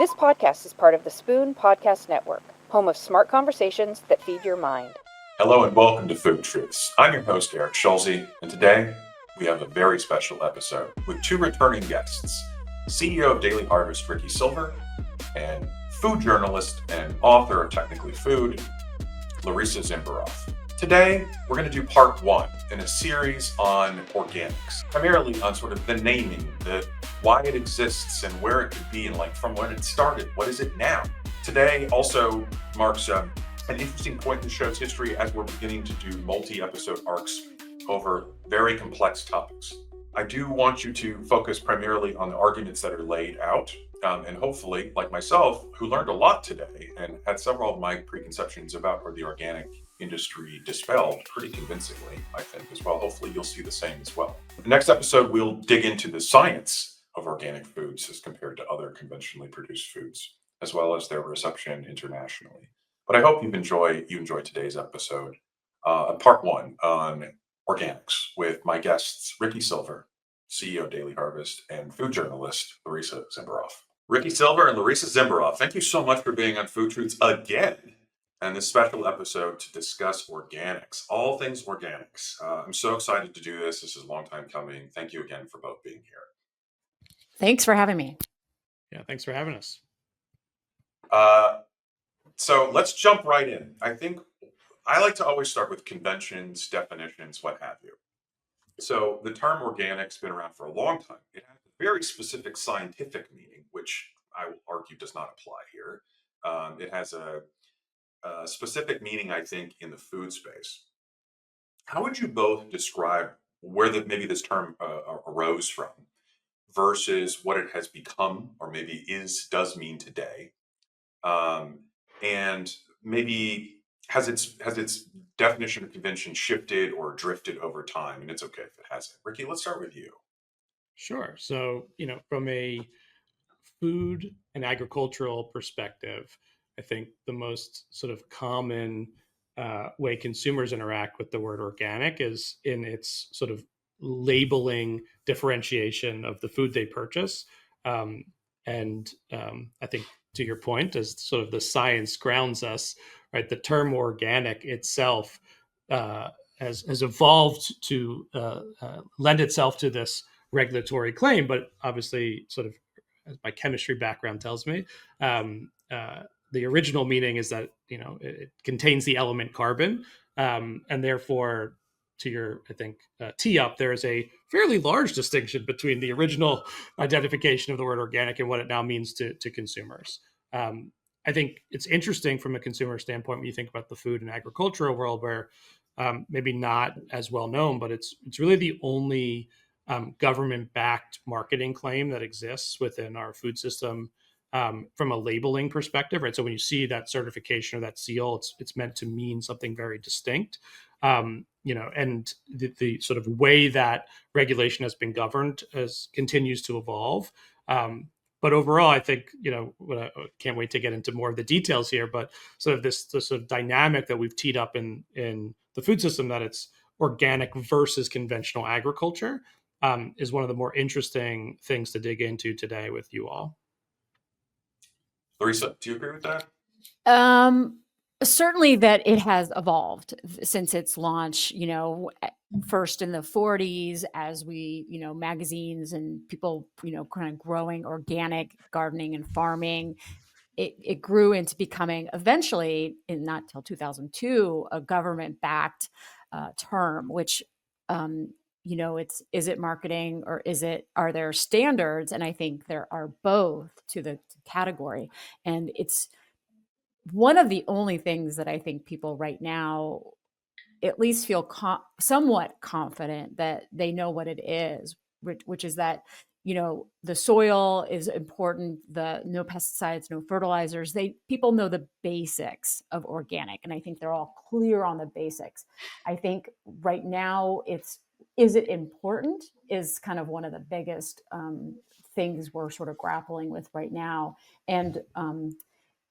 This podcast is part of the Spoon Podcast Network, home of smart conversations that feed your mind. Hello and welcome to Food Truths. I'm your host, Eric Schulze, and today we have a very special episode with two returning guests, CEO of Daily Harvest, Ricky Silver, and food journalist and author of Technically Food, Larissa Zimberoff. Today, we're going to do part one in a series on organics, primarily on sort of the naming, the why it exists and where it could be and like from when it started, what is it now? Today also marks an interesting point in the show's history as we're beginning to do multi-episode arcs over very complex topics. I do want you to focus primarily on the arguments that are laid out, and hopefully, like myself, who learned a lot today and had several of my preconceptions about where the organic industry dispelled pretty convincingly, I think, as well. Hopefully you'll see the same as well. The next episode, we'll dig into the science of organic foods as compared to other conventionally produced foods, as well as their reception internationally. But I hope you enjoy today's episode, part one on organics with my guests, Ricky Silver, CEO of Daily Harvest, and food journalist, Larissa Zimberoff. Ricky Silver and Larissa Zimberoff, thank you so much for being on Food Truths again and this special episode to discuss organics, all things organics. I'm so excited to do this. This is a long time coming. Thank you again for both being here. Thanks for having me. Yeah, thanks for having us. So let's jump right in. I think I like to always start with conventions, definitions, what have you. So the term organic's been around for a long time. It has a very specific scientific meaning, which I will argue does not apply here. It has a specific meaning, I think, in the food space. How would you both describe where maybe this term arose from versus what it has become, or maybe does mean today, and maybe has its definition or convention shifted or drifted over time? And it's okay if it hasn't. Ricky, let's start with you. Sure. So, from a food and agricultural perspective, I think the most sort of common way consumers interact with the word organic is in its sort of labeling differentiation of the food they purchase. And I think to your point, as sort of the science grounds us, right, the term organic itself has evolved to lend itself to this regulatory claim, but obviously, sort of as my chemistry background tells me, the original meaning is that it contains the element carbon, and therefore, to your tee up, there is a fairly large distinction between the original identification of the word organic and what it now means to consumers. I think it's interesting from a consumer standpoint when you think about the food and agricultural world, where maybe not as well known, but it's really the only government-backed marketing claim that exists within our food system from a labeling perspective, right? So when you see that certification or that seal, it's meant to mean something very distinct. And the sort of way that regulation has been governed continues to evolve. But overall, I think, I can't wait to get into more of the details here, but sort of this sort of dynamic that we've teed up in the food system, that it's organic versus conventional agriculture, is one of the more interesting things to dig into today with you all. Larissa, do you agree with that? Certainly that it has evolved since its launch, first in the 40s as we, magazines and people, kind of growing organic gardening and farming. It grew into becoming eventually, not till 2002, a government-backed term, which, is it marketing or are there standards? And I think there are both to the category. And it's one of the only things that I think people right now at least feel somewhat confident that they know what it is, which is that, the soil is important, the no pesticides, no fertilizers. People know the basics of organic. And I think they're all clear on the basics. I think right now is it important is kind of one of the biggest things we're sort of grappling with right now. And,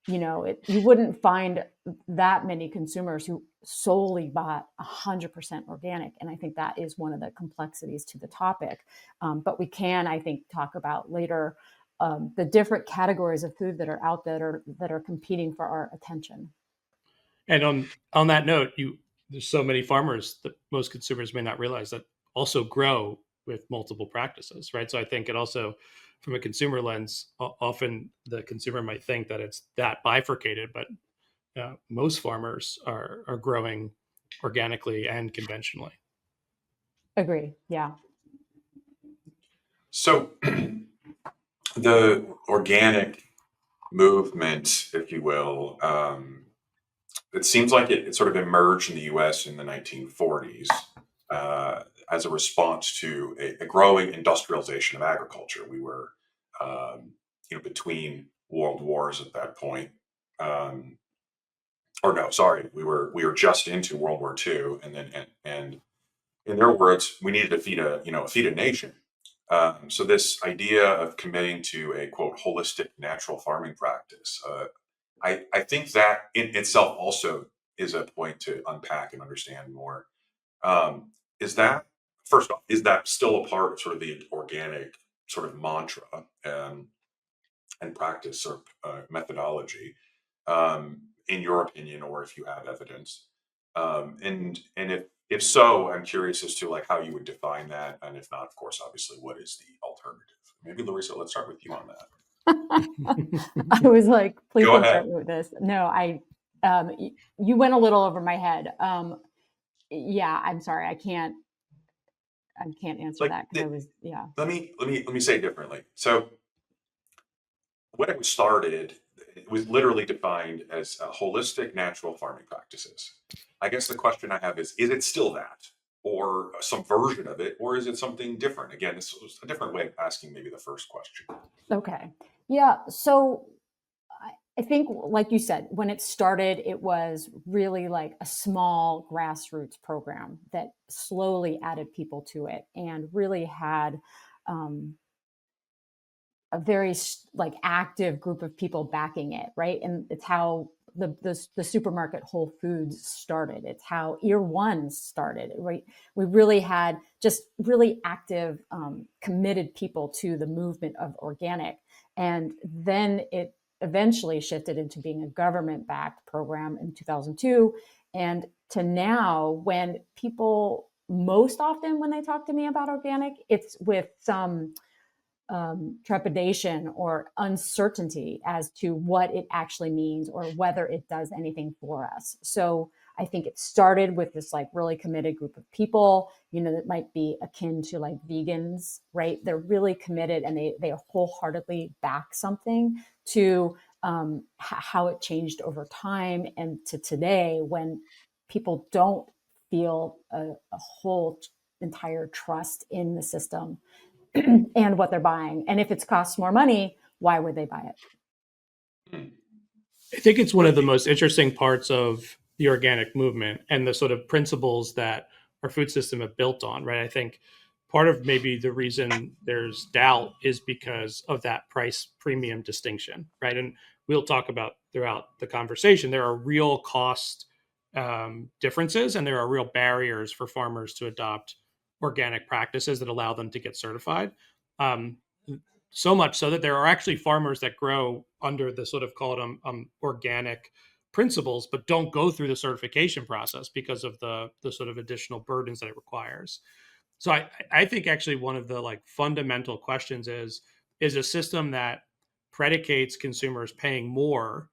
you wouldn't find that many consumers who solely bought 100% organic. And I think that is one of the complexities to the topic. But we can, I think, talk about later the different categories of food that are out there that are competing for our attention. And on that note, there's so many farmers that most consumers may not realize that also grow with multiple practices, right? So I think it also, from a consumer lens, often the consumer might think that it's that bifurcated, but most farmers are growing organically and conventionally. Agree. Yeah. So the organic movement, if you will, it seems like it sort of emerged in the U.S. in the 1940s as a response to a growing industrialization of agriculture. We were, between world wars at that point. Or no, sorry, we were just into World War II, and then and in their words, we needed to feed a nation. So this idea of committing to a quote holistic natural farming practice, I think that in itself also is a point to unpack and understand more. Is that first off, is that still a part of sort of the organic sort of mantra and practice or methodology, in your opinion, or if you have evidence? And if so, I'm curious as to like how you would define that, and if not, of course, obviously, what is the alternative? Maybe Larissa, let's start with you on that. I was like, please Go don't start ahead. with this. No, you went a little over my head. Yeah, I'm sorry. I can't answer Like, that because I was, yeah. let me say it differently. So when it was started, it was literally defined as holistic natural farming practices. I guess the question I have is it still that, or some version of it, or is it something different? Again, this was a different way of asking maybe the first question. Okay. Yeah. So I think, like you said, when it started, it was really like a small grassroots program that slowly added people to it and really had um, a very like active group of people backing it, right? And it's how the supermarket Whole Foods started. It's how Ear One started, right? We really had just really active, committed people to the movement of organic, and then it eventually shifted into being a government-backed program in 2002, and to now, when people most often when they talk to me about organic, it's with some trepidation or uncertainty as to what it actually means or whether it does anything for us. So I think it started with this like really committed group of people, that might be akin to like vegans, right? They're really committed and they wholeheartedly back something to how it changed over time and to today when people don't feel a whole entire trust in the system and what they're buying. And if it costs more money, why would they buy it? I think it's one of the most interesting parts of the organic movement and the sort of principles that our food system have built on, right? I think part of maybe the reason there's doubt is because of that price premium distinction, right? And we'll talk about throughout the conversation, there are real cost differences and there are real barriers for farmers to adopt organic practices that allow them to get certified. Um, so much so that there are actually farmers that grow under the sort of called organic principles, but don't go through the certification process because of the sort of additional burdens that it requires. So I think actually one of the like fundamental questions is a system that predicates consumers paying more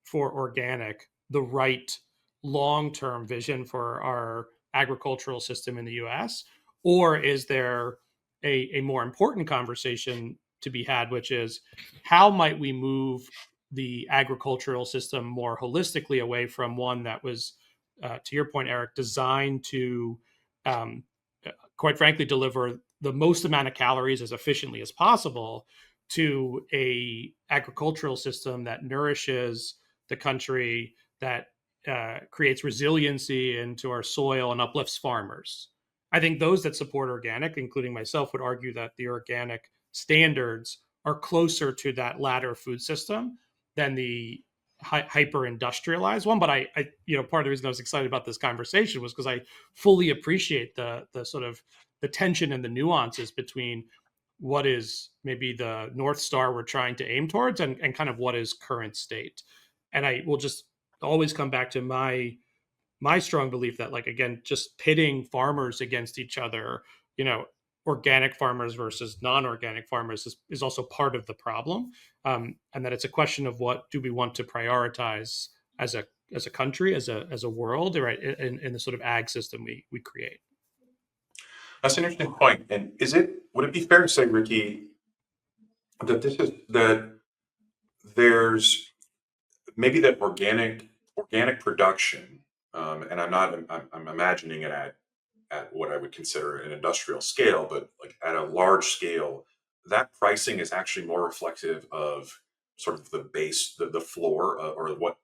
for organic the right long-term vision for our agricultural system in the US? Or is there a more important conversation to be had, which is how might we move the agricultural system more holistically away from one that was, to your point, Eric, designed to, um, quite frankly, deliver the most amount of calories as efficiently as possible to a agricultural system that nourishes the country, that creates resiliency into our soil and uplifts farmers. I think those that support organic, including myself, would argue that the organic standards are closer to that latter food system than the hyper industrialized one. But part of the reason I was excited about this conversation was because I fully appreciate the sort of the tension and the nuances between what is maybe the North Star we're trying to aim towards, and kind of what is current state. And I will just always come back to my strong belief that, like, again, just pitting farmers against each other, organic farmers versus non-organic farmers is also part of the problem, and that it's a question of what do we want to prioritize as a country, as a world, right, in the sort of ag system we create. That's an interesting point. And would it be fair to say, Ricky, that there's maybe that organic production, and I'm imagining it at what I would consider an industrial scale, but like at a large scale, that pricing is actually more reflective of sort of the base, the floor, or what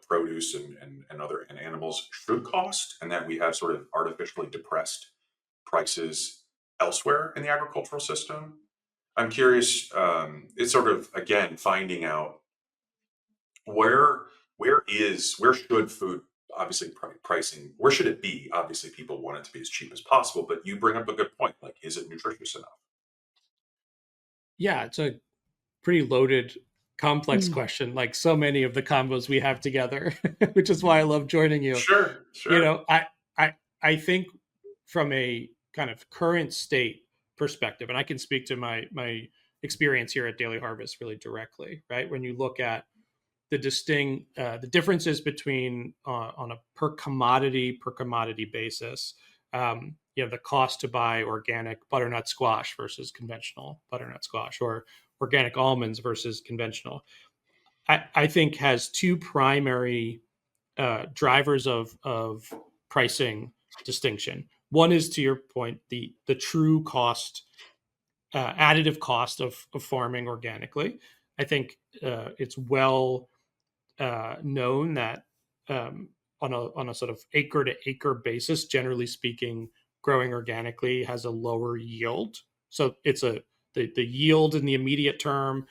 produce and other and animals should cost, and that we have sort of artificially depressed prices elsewhere in the agricultural system. I'm curious. It's sort of again finding out where where should food obviously pricing, where should it be? Obviously people want it to be as cheap as possible, but you bring up a good point, like is it nutritious enough? Yeah, it's a pretty loaded, complex Mm. question, like so many of the combos we have together, which is why I love joining you. Sure, You sure. know, I think from a kind of current state perspective, and I can speak to my experience here at Daily Harvest really directly, right? When you look at the differences between on a per commodity basis, the cost to buy organic butternut squash versus conventional butternut squash, or organic almonds versus conventional, I think has two primary drivers of pricing distinction. One is, to your point, the true cost, additive cost of farming organically. I think it's well known that on a sort of acre to acre basis, generally speaking, growing organically has a lower yield. So it's the yield in the immediate term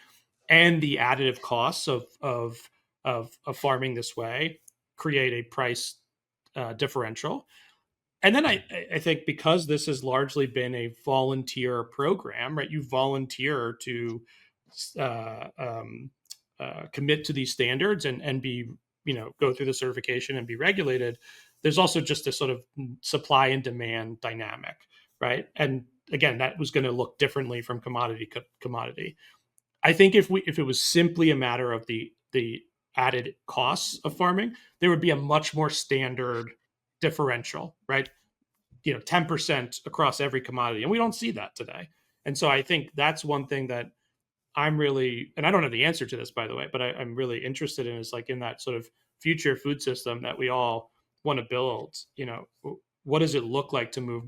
and the additive costs of farming this way create a price differential. And then I think because this has largely been a volunteer program, right? You volunteer to uh, um, commit to these standards and be, go through the certification and be regulated. There's also just a sort of supply and demand dynamic, right? And again, that was going to look differently from commodity to commodity. I think if it was simply a matter of the added costs of farming, there would be a much more standard differential, right? 10% across every commodity, and we don't see that today. And so I think that's one thing that I'm really, and I don't have the answer to this, by the way, but I'm really interested in, is like in that sort of future food system that we all want to build. What does it look like to move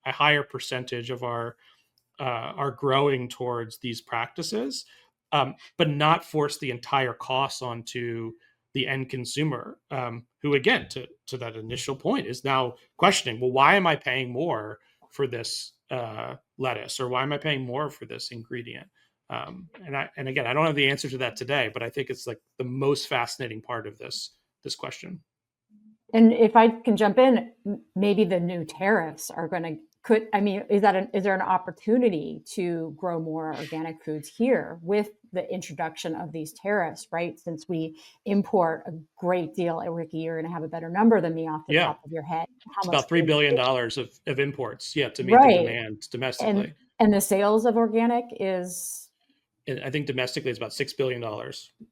a higher percentage of our growing towards these practices, but not force the entire cost onto the end consumer, who, again, to that initial point, is now questioning, well, why am I paying more for this lettuce, or why am I paying more for this ingredient? And again, I don't have the answer to that today, but I think it's like the most fascinating part of this question. And if I can jump in, maybe the new tariffs are going to is there an opportunity to grow more organic foods here with the introduction of these tariffs, right? Since we import a great deal. Ricky, you're going to have a better number than me off the Yeah, top of your head. it's How much about $3 billion of imports, yeah, to meet the right. demand domestically. And the sales of organic is, And I think domestically it's about $6 billion.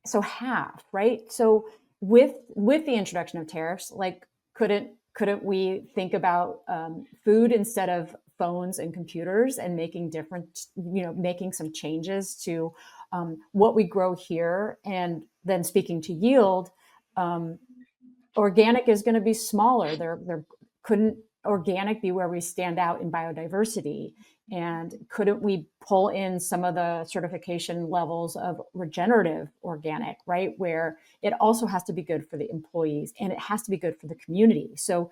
so half, right? So with the introduction of tariffs, like couldn't we think about food instead of phones and computers, and making some changes to what we grow here? And then, speaking to yield, organic is going to be smaller. There couldn't organic be where we stand out in biodiversity? And couldn't we pull in some of the certification levels of regenerative organic, right? Where it also has to be good for the employees and it has to be good for the community. So,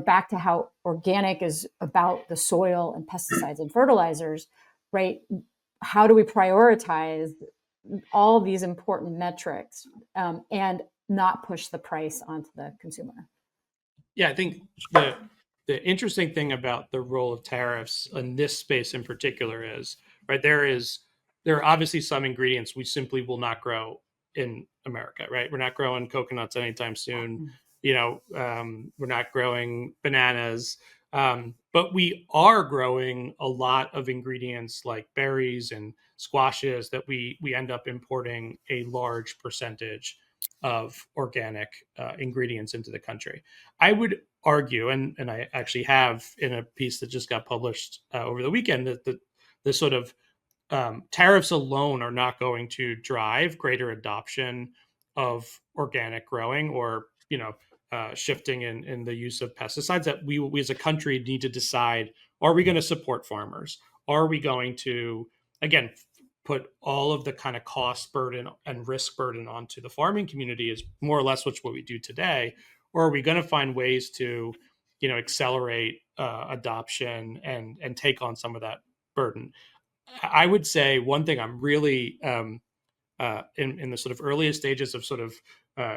back to how organic is about the soil and pesticides and fertilizers, right? How do we prioritize all these important metrics, and not push the price onto the consumer? Yeah, I think the interesting thing about the role of tariffs in this space in particular is right? There are obviously some ingredients we simply will not grow in America, right? We're not growing coconuts anytime soon. We're not growing bananas, but we are growing a lot of ingredients like berries and squashes that we end up importing a large percentage of organic ingredients into the country. I would argue, and I actually have in a piece that just got published over the weekend, that the sort of tariffs alone are not going to drive greater adoption of organic growing or shifting in the use of pesticides. That we as a country need to decide: are we going to support farmers? Are we going to again put all of the kind of cost burden and risk burden onto the farming community, is more or less what we do today, or are we going to find ways to accelerate adoption and take on some of that burden? I would say one thing I'm really in the sort of earliest stages of sort of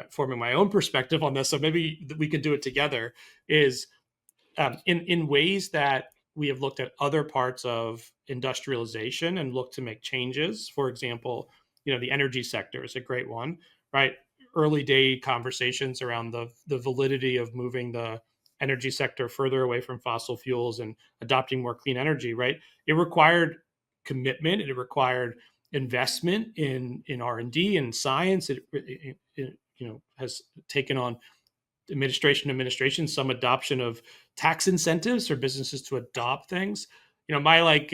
forming my own perspective on this, so maybe we could do it together, is in ways that we have looked at other parts of industrialization and looked to make changes. For example, the energy sector is a great one, right? Early day conversations around the validity of moving the energy sector further away from fossil fuels and adopting more clean energy, right? It required commitment. It required investment in R&D and science. It has taken on administration, some adoption of tax incentives for businesses to adopt things. My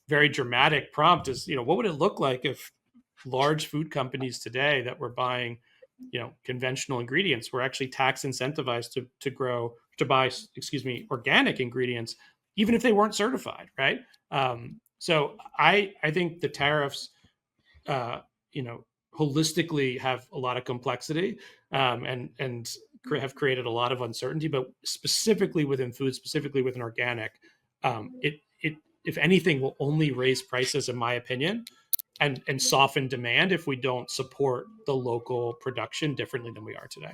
very dramatic prompt is, what would it look like if large food companies today that were buying, conventional ingredients were actually tax incentivized to buy organic ingredients, even if they weren't certified, right? So I think the tariffs, uh, you know, holistically have a lot of complexity, and have created a lot of uncertainty. But specifically within food, specifically within organic, it if anything will only raise prices, in my opinion, and soften demand if we don't support the local production differently than we are today.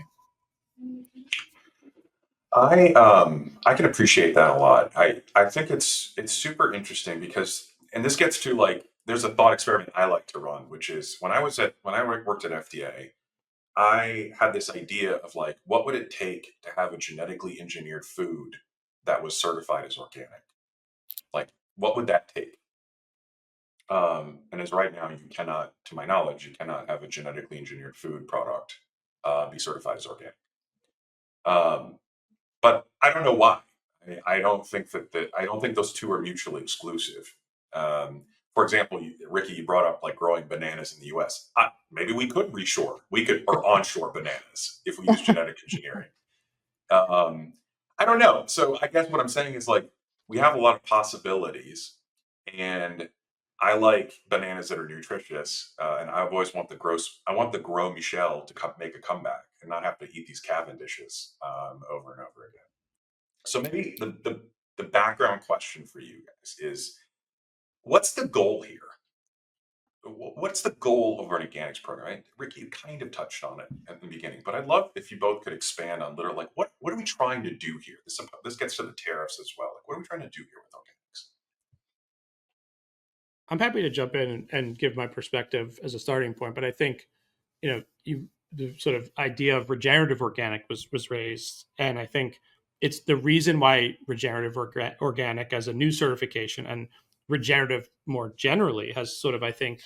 I can appreciate that a lot. I think it's super interesting because, and this gets to like, there's a thought experiment I like to run, which is when I worked at FDA, I had this idea of like, what would it take to have a genetically engineered food that was certified as organic? Like, what would that take? And as right now, you cannot, to my knowledge, you cannot have a genetically engineered food product be certified as organic. But I don't know why. I don't think I don't think those two are mutually exclusive. For example, Ricky, you brought up like growing bananas in the U.S. Maybe we could or onshore bananas if we use genetic engineering. I don't know. So I guess what I'm saying is like we have a lot of possibilities, and I like bananas that are nutritious, and I always want I want the Gros Michel to make a comeback and not have to eat these Cavendishes over and over again. So maybe the background question for you guys is, what's the goal here? What's the goal of an organics program? Right? Ricky, you kind of touched on it at the beginning, but I'd love if you both could expand on literally like what are we trying to do here? This gets to the tariffs as well. Like, what are we trying to do here with organics? I'm happy to jump in and give my perspective as a starting point, but I think the sort of idea of regenerative organic was raised, and I think it's the reason why regenerative organic as a new certification and regenerative more generally has sort of, I think,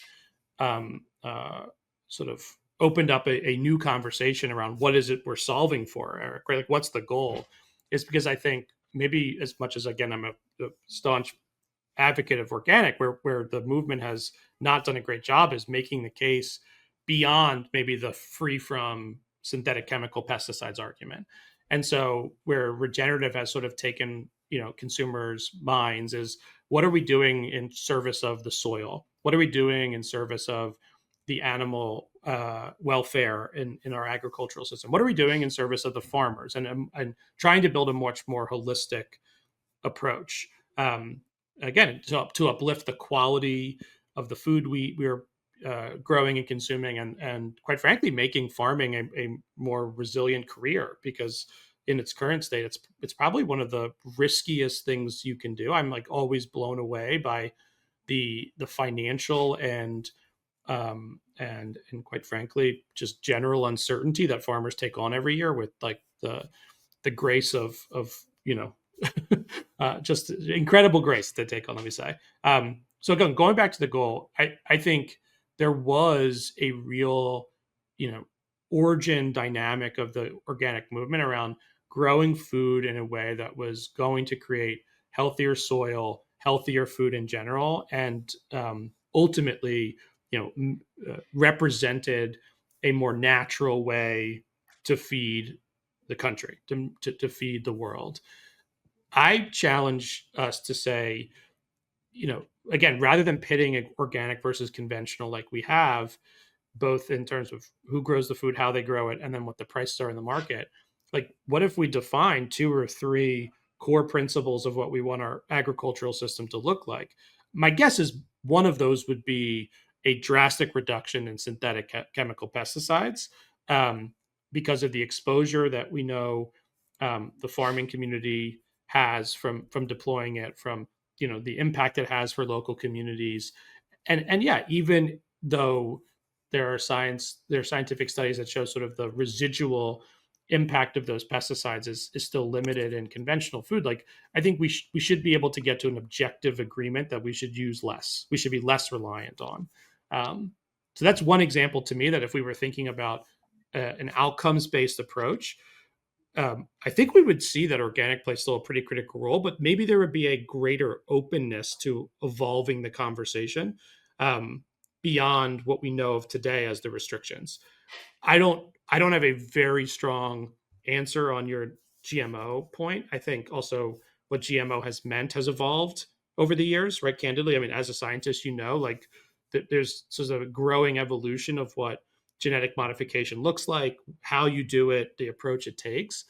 sort of opened up a new conversation around what is it we're solving for, Eric, right? Like, what's the goal? Is because I think maybe as much as, again, I'm a staunch advocate of organic, where the movement has not done a great job is making the case beyond maybe the free from synthetic chemical pesticides argument. And so where regenerative has sort of taken, consumers' minds is, what are we doing in service of the soil? What are we doing in service of the animal welfare in our agricultural system? What are we doing in service of the farmers? And trying to build a much more holistic approach. Again, to uplift the quality of the food we're growing and consuming, and quite frankly, making farming a more resilient career, because in its current state, it's probably one of the riskiest things you can do. I'm like always blown away by the financial and quite frankly, just general uncertainty that farmers take on every year with like the grace of just incredible grace that they take on, let me say. So again, going back to the goal, I think there was a real, origin dynamic of the organic movement around growing food in a way that was going to create healthier soil, healthier food in general, and ultimately, represented a more natural way to feed the country, to feed the world. I challenge us to say, again, rather than pitting organic versus conventional like we have, both in terms of who grows the food, how they grow it, and then what the prices are in the market, like what if we define 2 or 3 core principles of what we want our agricultural system to look like? My guess is one of those would be a drastic reduction in synthetic chemical pesticides, because of the exposure that we know the farming community has from deploying it, from the impact it has for local communities, and yeah, even though there are scientific studies that show sort of the residual impact of those pesticides is still limited in conventional food. Like I think we should be able to get to an objective agreement that we should use less. We should be less reliant on. So that's one example to me that if we were thinking about an outcomes based approach, I think we would see that organic plays still a pretty critical role, but maybe there would be a greater openness to evolving the conversation beyond what we know of today as the restrictions. I don't have a very strong answer on your GMO point. I think also what GMO has meant has evolved over the years, right? Candidly, I mean, as a scientist, like there's sort of a growing evolution of what genetic modification looks like, how you do it, the approach it takes,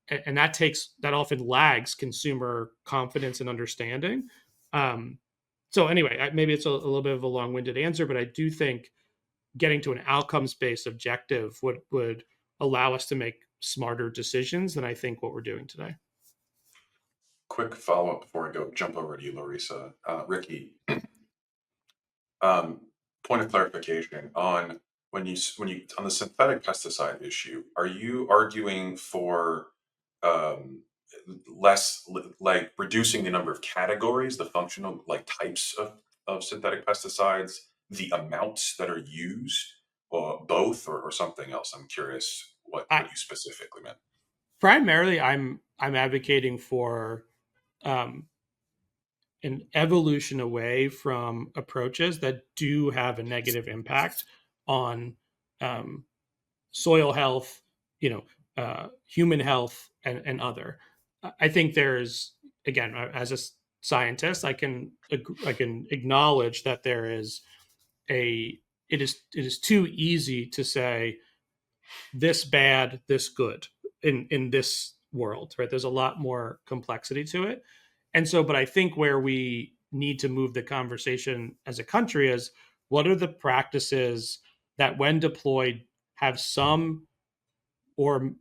and that often lags consumer confidence and understanding. So anyway, maybe it's a little bit of a long-winded answer, but I do think getting to an outcomes-based objective would allow us to make smarter decisions than I think what we're doing today. Quick follow-up before I jump over to you, Larissa. Ricky, point of clarification on when you on the synthetic pesticide issue, are you arguing for less, like reducing the number of categories, the functional like types of synthetic pesticides, the amounts that are used, or both, or something else? I'm curious what you specifically meant. Primarily, I'm advocating for an evolution away from approaches that do have a negative impact on soil health, human health, and other. I think there's, again, as a scientist, I can acknowledge that there is it is too easy to say this bad, this good in this world, right? There's a lot more complexity to it. And so, but I think where we need to move the conversation as a country is what are the practices that, when deployed, have some or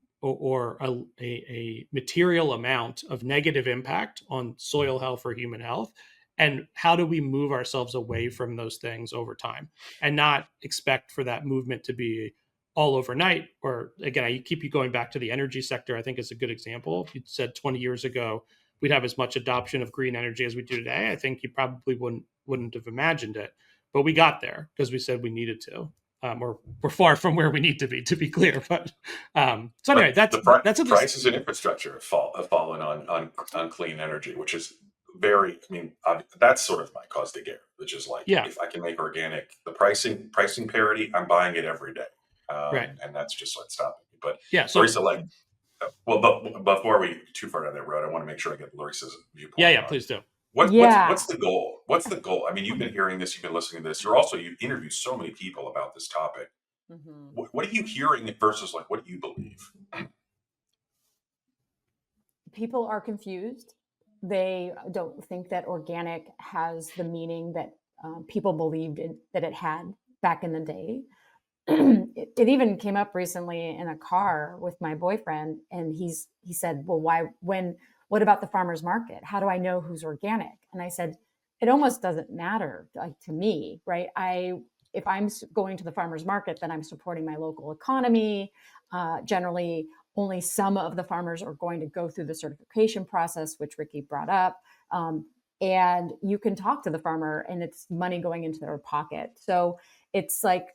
a material amount of negative impact on soil health or human health, and how do we move ourselves away from those things over time and not expect for that movement to be all overnight. Or again, I keep you going back to the energy sector. I think is a good example. If you said 20 years ago we'd have as much adoption of green energy as we do today, I think you probably wouldn't have imagined it, but we got there because we said we needed to. Or we're far from where we need to be clear. But so anyway, that's prices and infrastructure have fallen on clean energy, which is very. I mean, that's sort of my cause to care, which is like, if I can make organic the pricing parity, I'm buying it every day, right? And that's just what's stopping me. But yeah, so Larissa, like, well, but before we too far down that road, I want to make sure I get Larissa's viewpoint. Yeah, please do. What's the goal? What's the goal? I mean, you've been hearing this, you've been listening to this. You interview so many people about this topic. Mm-hmm. What are you hearing versus like what do you believe? People are confused. They don't think that organic has the meaning that people believed that it had back in the day. It even came up recently in a car with my boyfriend, and he said, well, what about the farmer's market? How do I know who's organic? And I said, it almost doesn't matter, like, to me, right? If I'm going to the farmer's market, then I'm supporting my local economy. Generally, only some of the farmers are going to go through the certification process, which Ricky brought up. And you can talk to the farmer, and it's money going into their pocket. So it's like,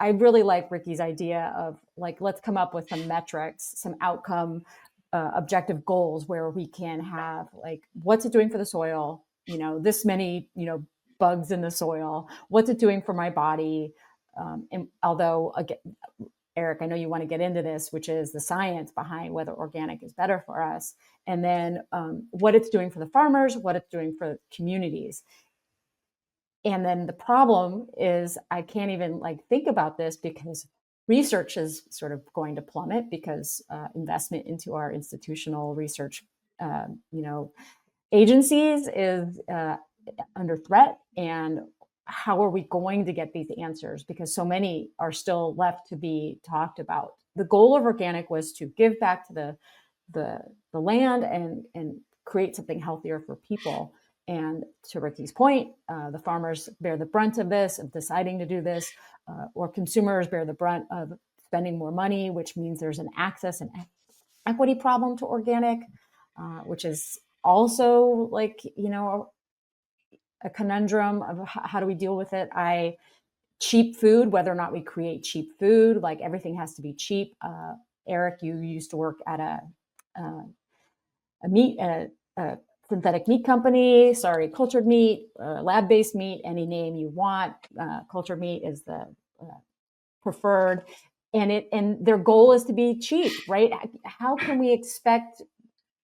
I really like Ricky's idea of, like, let's come up with some metrics, some outcome objective goals where we can have, like, what's it doing for the soil? This many, bugs in the soil. What's it doing for my body? And although, again, Eric, I know you want to get into this, which is the science behind whether organic is better for us. And then what it's doing for the farmers, what it's doing for communities. And then the problem is I can't even, like, think about this because research is sort of going to plummet because investment into our institutional research, agencies is under threat. And how are we going to get these answers? Because so many are still left to be talked about. The goal of organic was to give back to the land and create something healthier for people. And to Ricky's point, the farmers bear the brunt of this, of deciding to do this, or consumers bear the brunt of spending more money, which means there's an access and equity problem to organic, which is also, like, a conundrum of how do we deal with it. Cheap food, whether or not we create cheap food, like, everything has to be cheap. Eric, you used to work at a synthetic meat company, cultured meat, lab-based meat, any name you want. Cultured meat is the preferred, and their goal is to be cheap, right? How can we expect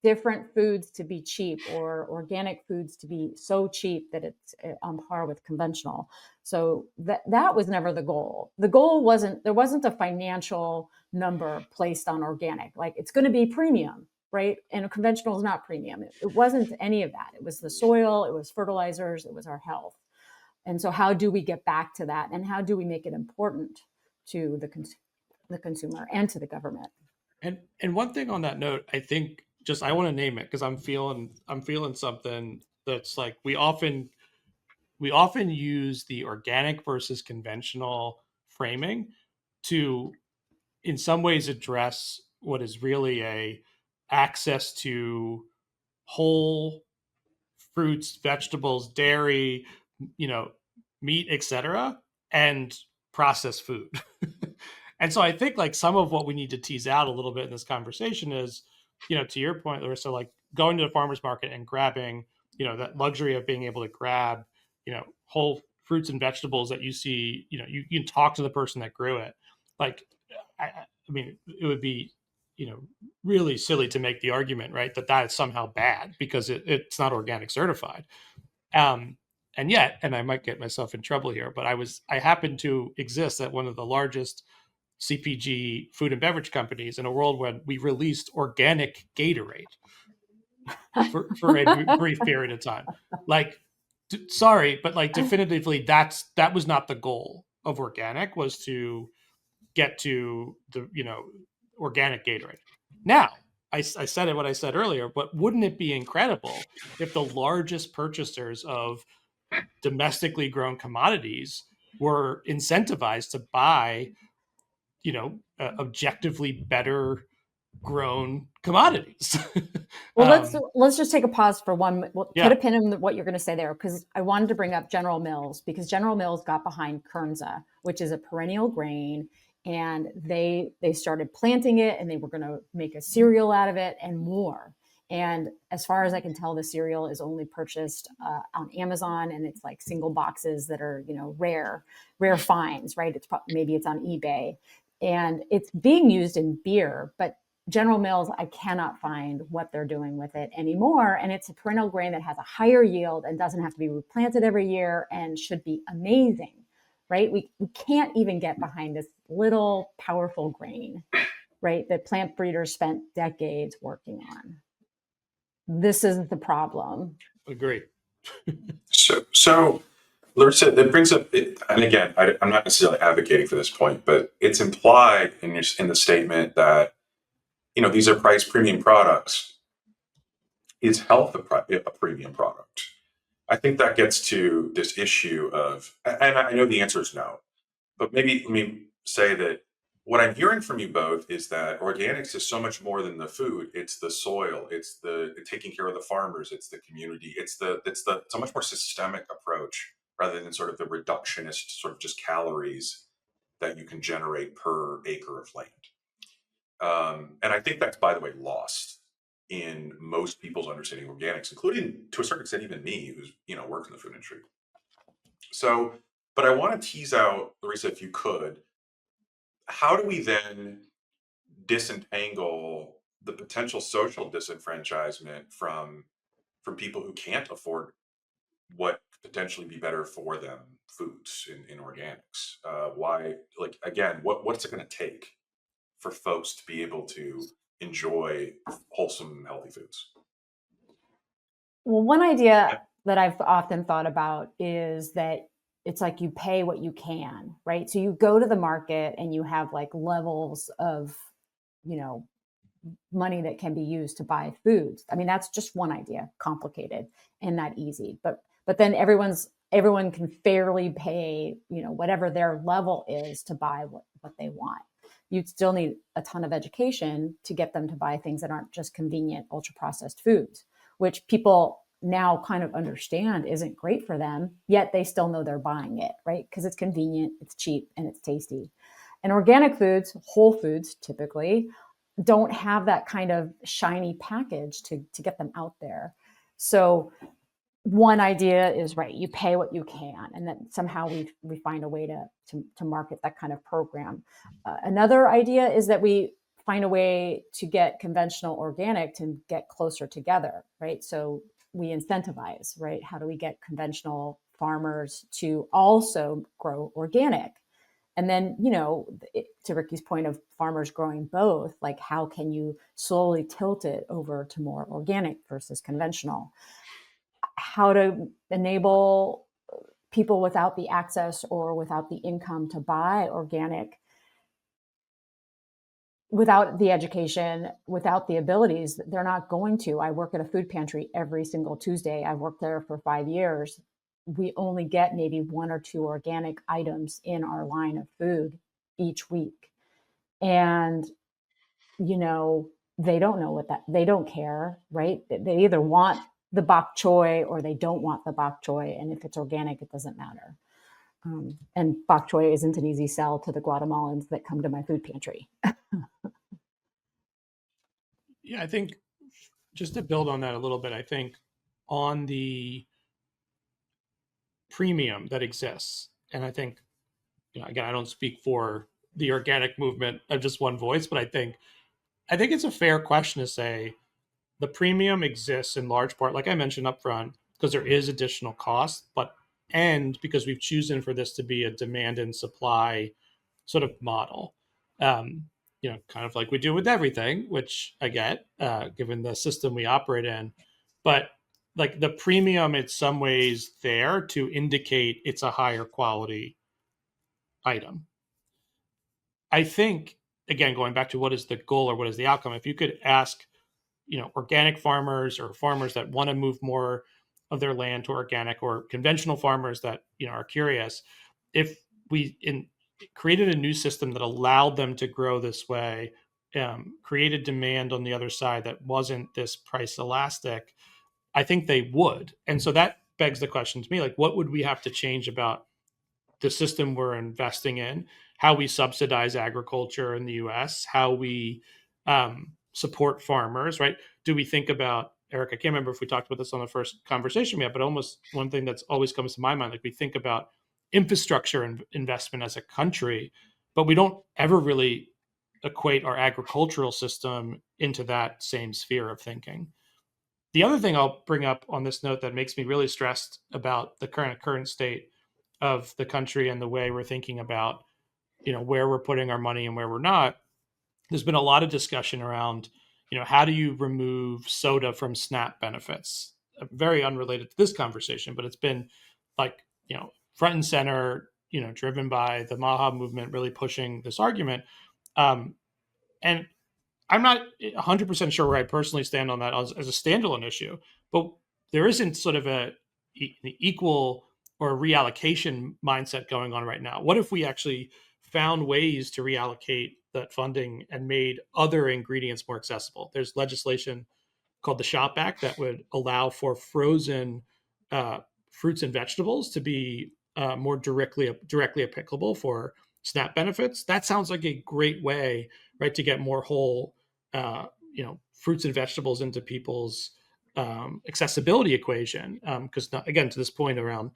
different foods to be cheap, or organic foods to be so cheap that it's on par with conventional? So that was never the goal. The goal there wasn't a financial number placed on organic, like, it's going to be premium, right? And conventional is not premium. It wasn't any of that. It was the soil, it was fertilizers, it was our health. And so how do we get back to that? And how do we make it important to the consumer and to the government? And one thing on that note, I think, I want to name it because I'm feeling something that's like, we often use the organic versus conventional framing to, in some ways, address what is really a access to whole fruits, vegetables, dairy, meat, etc., and processed food. And so I think, like, some of what we need to tease out a little bit in this conversation is, to your point, Larissa, like, going to the farmer's market and grabbing, that luxury of being able to grab, whole fruits and vegetables that you see, you can talk to the person that grew it. Like, I mean, it would be, really silly to make the argument, right, that is somehow bad because it's not organic certified. And yet, and I might get myself in trouble here, but I happen to exist at one of the largest CPG food and beverage companies in a world when we released organic Gatorade for a brief period of time. Like, sorry, but, like, definitively that was not the goal of organic, was to get to the, organic Gatorade. Now, I said it what I said earlier, but wouldn't it be incredible if the largest purchasers of domestically grown commodities were incentivized to buy, objectively better grown commodities? Well, let's just take a pause for one. Put Yeah. a pin in what you're going to say there, because I wanted to bring up General Mills, because General Mills got behind Kernza, which is a perennial grain, and they started planting it, and they were going to make a cereal out of it and more. And as far as I can tell, the cereal is only purchased on Amazon, and it's like single boxes that are, rare finds, right? Maybe it's on eBay, and it's being used in beer, but General Mills, I cannot find what they're doing with it anymore. And it's a perennial grain that has a higher yield and doesn't have to be replanted every year and should be amazing, right? We can't even get behind this little powerful grain, right, that plant breeders spent decades working on. This is the problem. Agree. So Larissa, that brings up, and again, I'm not necessarily advocating for this point, but it's implied in the statement that, these are price premium products. Is health a premium product? I think that gets to this issue of, and I know the answer is no, but maybe let me say that what I'm hearing from you both is that organics is so much more than the food. It's the soil. It's the taking care of the farmers. It's the community. It's a much more systemic approach rather than sort of the reductionist sort of just calories that you can generate per acre of land. And I think that's, by the way, lost in most people's understanding of organics, including to a certain extent even me, who's worked in the food industry. So, but I want to tease out, Larissa, if you could, how do we then disentangle the potential social disenfranchisement from people who can't afford what could potentially be better for them foods in organics? Why, like, again, what's it going to take for folks to be able to enjoy wholesome, healthy foods? Well, one idea that I've often thought about is that it's like you pay what you can, right? So you go to the market and you have like levels of, you know, money that can be used to buy foods. I mean, that's just one idea, complicated and not easy. But then everyone can fairly pay, whatever their level is to buy what they want. You'd still need a ton of education to get them to buy things that aren't just convenient, ultra processed foods, which people now kind of understand isn't great for them, yet they still know they're buying it, right? Because it's convenient, it's cheap, and it's tasty. And organic foods, whole foods typically, don't have that kind of shiny package to get them out there. So one idea is, right, you pay what you can, and then somehow we find a way to market that kind of program. Another idea is that we find a way to get conventional organic to get closer together, right? So we incentivize, right? How do we get conventional farmers to also grow organic? And then, to Ricky's point of farmers growing both, like how can you slowly tilt it over to more organic versus conventional? How to enable people without the access or without the income to buy organic, without the education, without the abilities, they're not going to. I work at a food pantry every single Tuesday. I've worked there for 5 years. We only get maybe 1 or 2 organic items in our line of food each week. And, they don't know they don't care, right? They either want the bok choy or they don't want the bok choy. And if it's organic, it doesn't matter. And bok choy isn't an easy sell to the Guatemalans that come to my food pantry. Yeah, I think just to build on that a little bit, I think on the premium that exists, and I think, again, I don't speak for the organic movement of just one voice, but I think it's a fair question to say the premium exists in large part, like I mentioned up front, because there is additional cost, and because we've chosen for this to be a demand and supply sort of model. Kind of like we do with everything, which I get, given the system we operate in. But like the premium, in some ways, there to indicate it's a higher quality item. I think, again, going back to what is the goal or what is the outcome, if you could ask, organic farmers or farmers that want to move more of their land to organic, or conventional farmers that, are curious, if we created a new system that allowed them to grow this way, created demand on the other side that wasn't this price elastic, I think they would. And so that begs the question to me, like, what would we have to change about the system we're investing in, how we subsidize agriculture in the US, how we support farmers, right? Do we think about, Eric, I can't remember if we talked about this on the first conversation we had, but almost one thing that's always comes to my mind, like we think about infrastructure and investment as a country, but we don't ever really equate our agricultural system into that same sphere of thinking. The other thing I'll bring up on this note that makes me really stressed about the current state of the country and the way we're thinking about, where we're putting our money and where we're not. There's been a lot of discussion around, how do you remove soda from SNAP benefits? Very unrelated to this conversation, but it's been like, front and center, driven by the Maha movement, really pushing this argument. And I'm not 100% sure where I personally stand on that as a standalone issue, but there isn't sort of an equal or reallocation mindset going on right now? What if we actually found ways to reallocate that funding and made other ingredients more accessible? There's legislation called the Shop Act that would allow for frozen uh, fruits and vegetables to be more directly applicable for SNAP benefits. That sounds like a great way, right, to get more whole, fruits and vegetables into people's accessibility equation. Because again, to this point around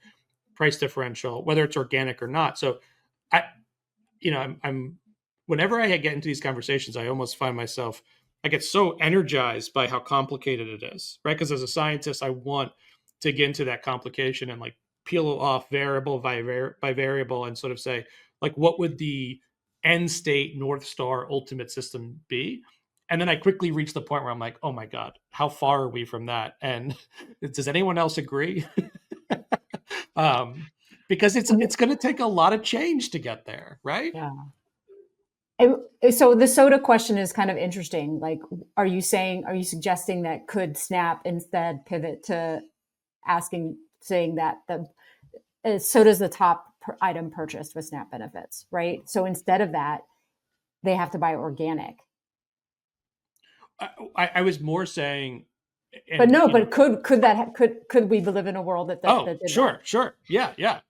price differential, whether it's organic or not. So, I'm whenever I get into these conversations, I almost find myself I get so energized by how complicated it is, right? Because as a scientist, I want to get into that complication and like peel off variable by variable and sort of say, like, what would the end state North Star ultimate system be? And then I quickly reach the point where I'm like, oh my God, how far are we from that? And does anyone else agree? um, because it's going to take a lot of change to get there, right? Yeah. So the soda question is kind of interesting. Like, are you suggesting that could Snap instead pivot to saying that the soda's the top item purchased with SNAP benefits, right? So instead of that, they have to buy organic. I was more saying, but no, but could we live in a world that did sure, that? Sure, yeah.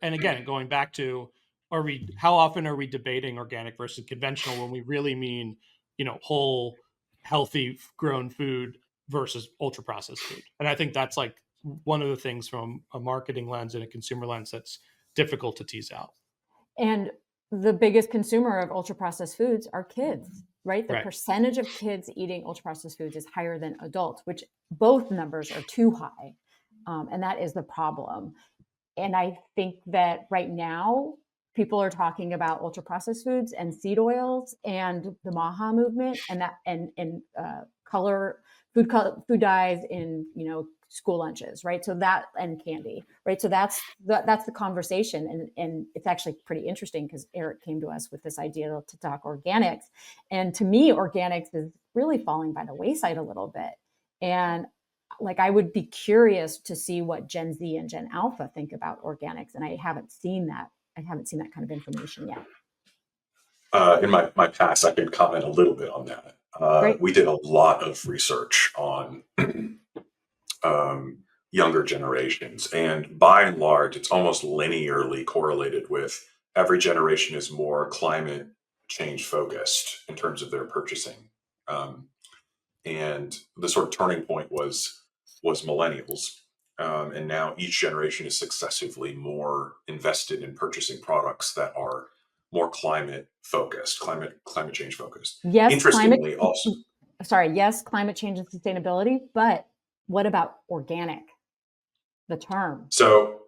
And again, going back to, how often are we debating organic versus conventional when we really mean, whole, healthy, grown food versus ultra processed food? And I think that's like one of the things from a marketing lens and a consumer lens that's difficult to tease out. And the biggest consumer of ultra processed foods are kids, right? The percentage of kids eating ultra processed foods is higher than adults, which both numbers are too high. And that is the problem. And I think that right now, people are talking about ultra processed foods and seed oils and the Maha movement and food dyes in school lunches, right? So that, and candy, right? So that's the conversation, and it's actually pretty interesting because Eric came to us with this idea to talk organics, and to me, organics is really falling by the wayside a little bit, and like I would be curious to see what Gen Z and Gen Alpha think about organics, and I haven't seen that kind of information yet. In my past, I could comment a little bit on that. We did a lot of research on younger generations, and by and large, it's almost linearly correlated with every generation is more climate change focused in terms of their purchasing. And the sort of turning point was millennials. And now each generation is successively more invested in purchasing products that are more climate focused, climate change focused. Yes, interestingly, yes, climate change and sustainability, but what about organic? The term. So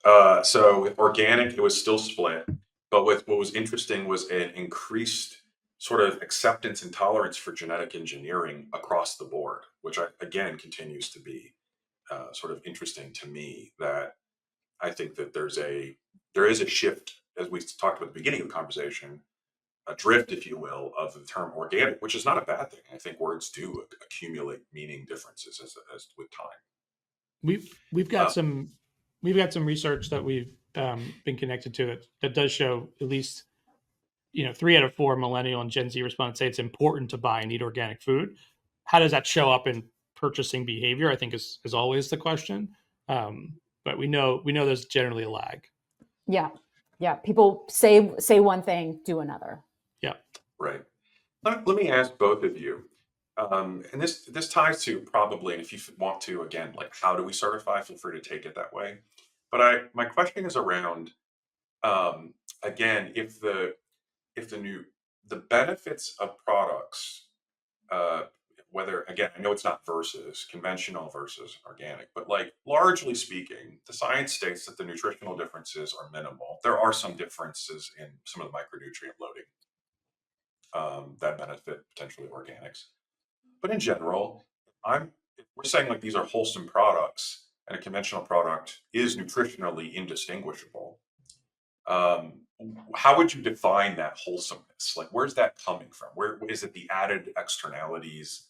with organic, it was still split, but what was interesting was an increased sort of acceptance and tolerance for genetic engineering across the board, which again continues to be sort of interesting to me. That I think that there is a shift, as we talked about at the beginning of the conversation, a drift, if you will, of the term organic, which is not a bad thing. I think words do accumulate meaning differences as with time. We've got some research that we've been connected to that does show at least 3 out of 4 millennial and Gen Z respondents say it's important to buy and eat organic food. How does that show up in purchasing behavior? I think is always the question. But we know there's generally a lag. Yeah. People say one thing, do another. Yeah. Right. Let me ask both of you. And this ties to probably, and if you want to, again, like how do we certify? Feel free to take it that way. But my question is around, again, if the benefits of products, whether, again, I know it's not versus conventional versus organic, but like largely speaking, the science states that the nutritional differences are minimal. There are some differences in some of the micronutrient loading that benefit potentially organics. But in general, we're saying like these are wholesome products, and a conventional product is nutritionally indistinguishable. How would you define that wholesomeness? Like, where's that coming from? Where is it? The added externalities?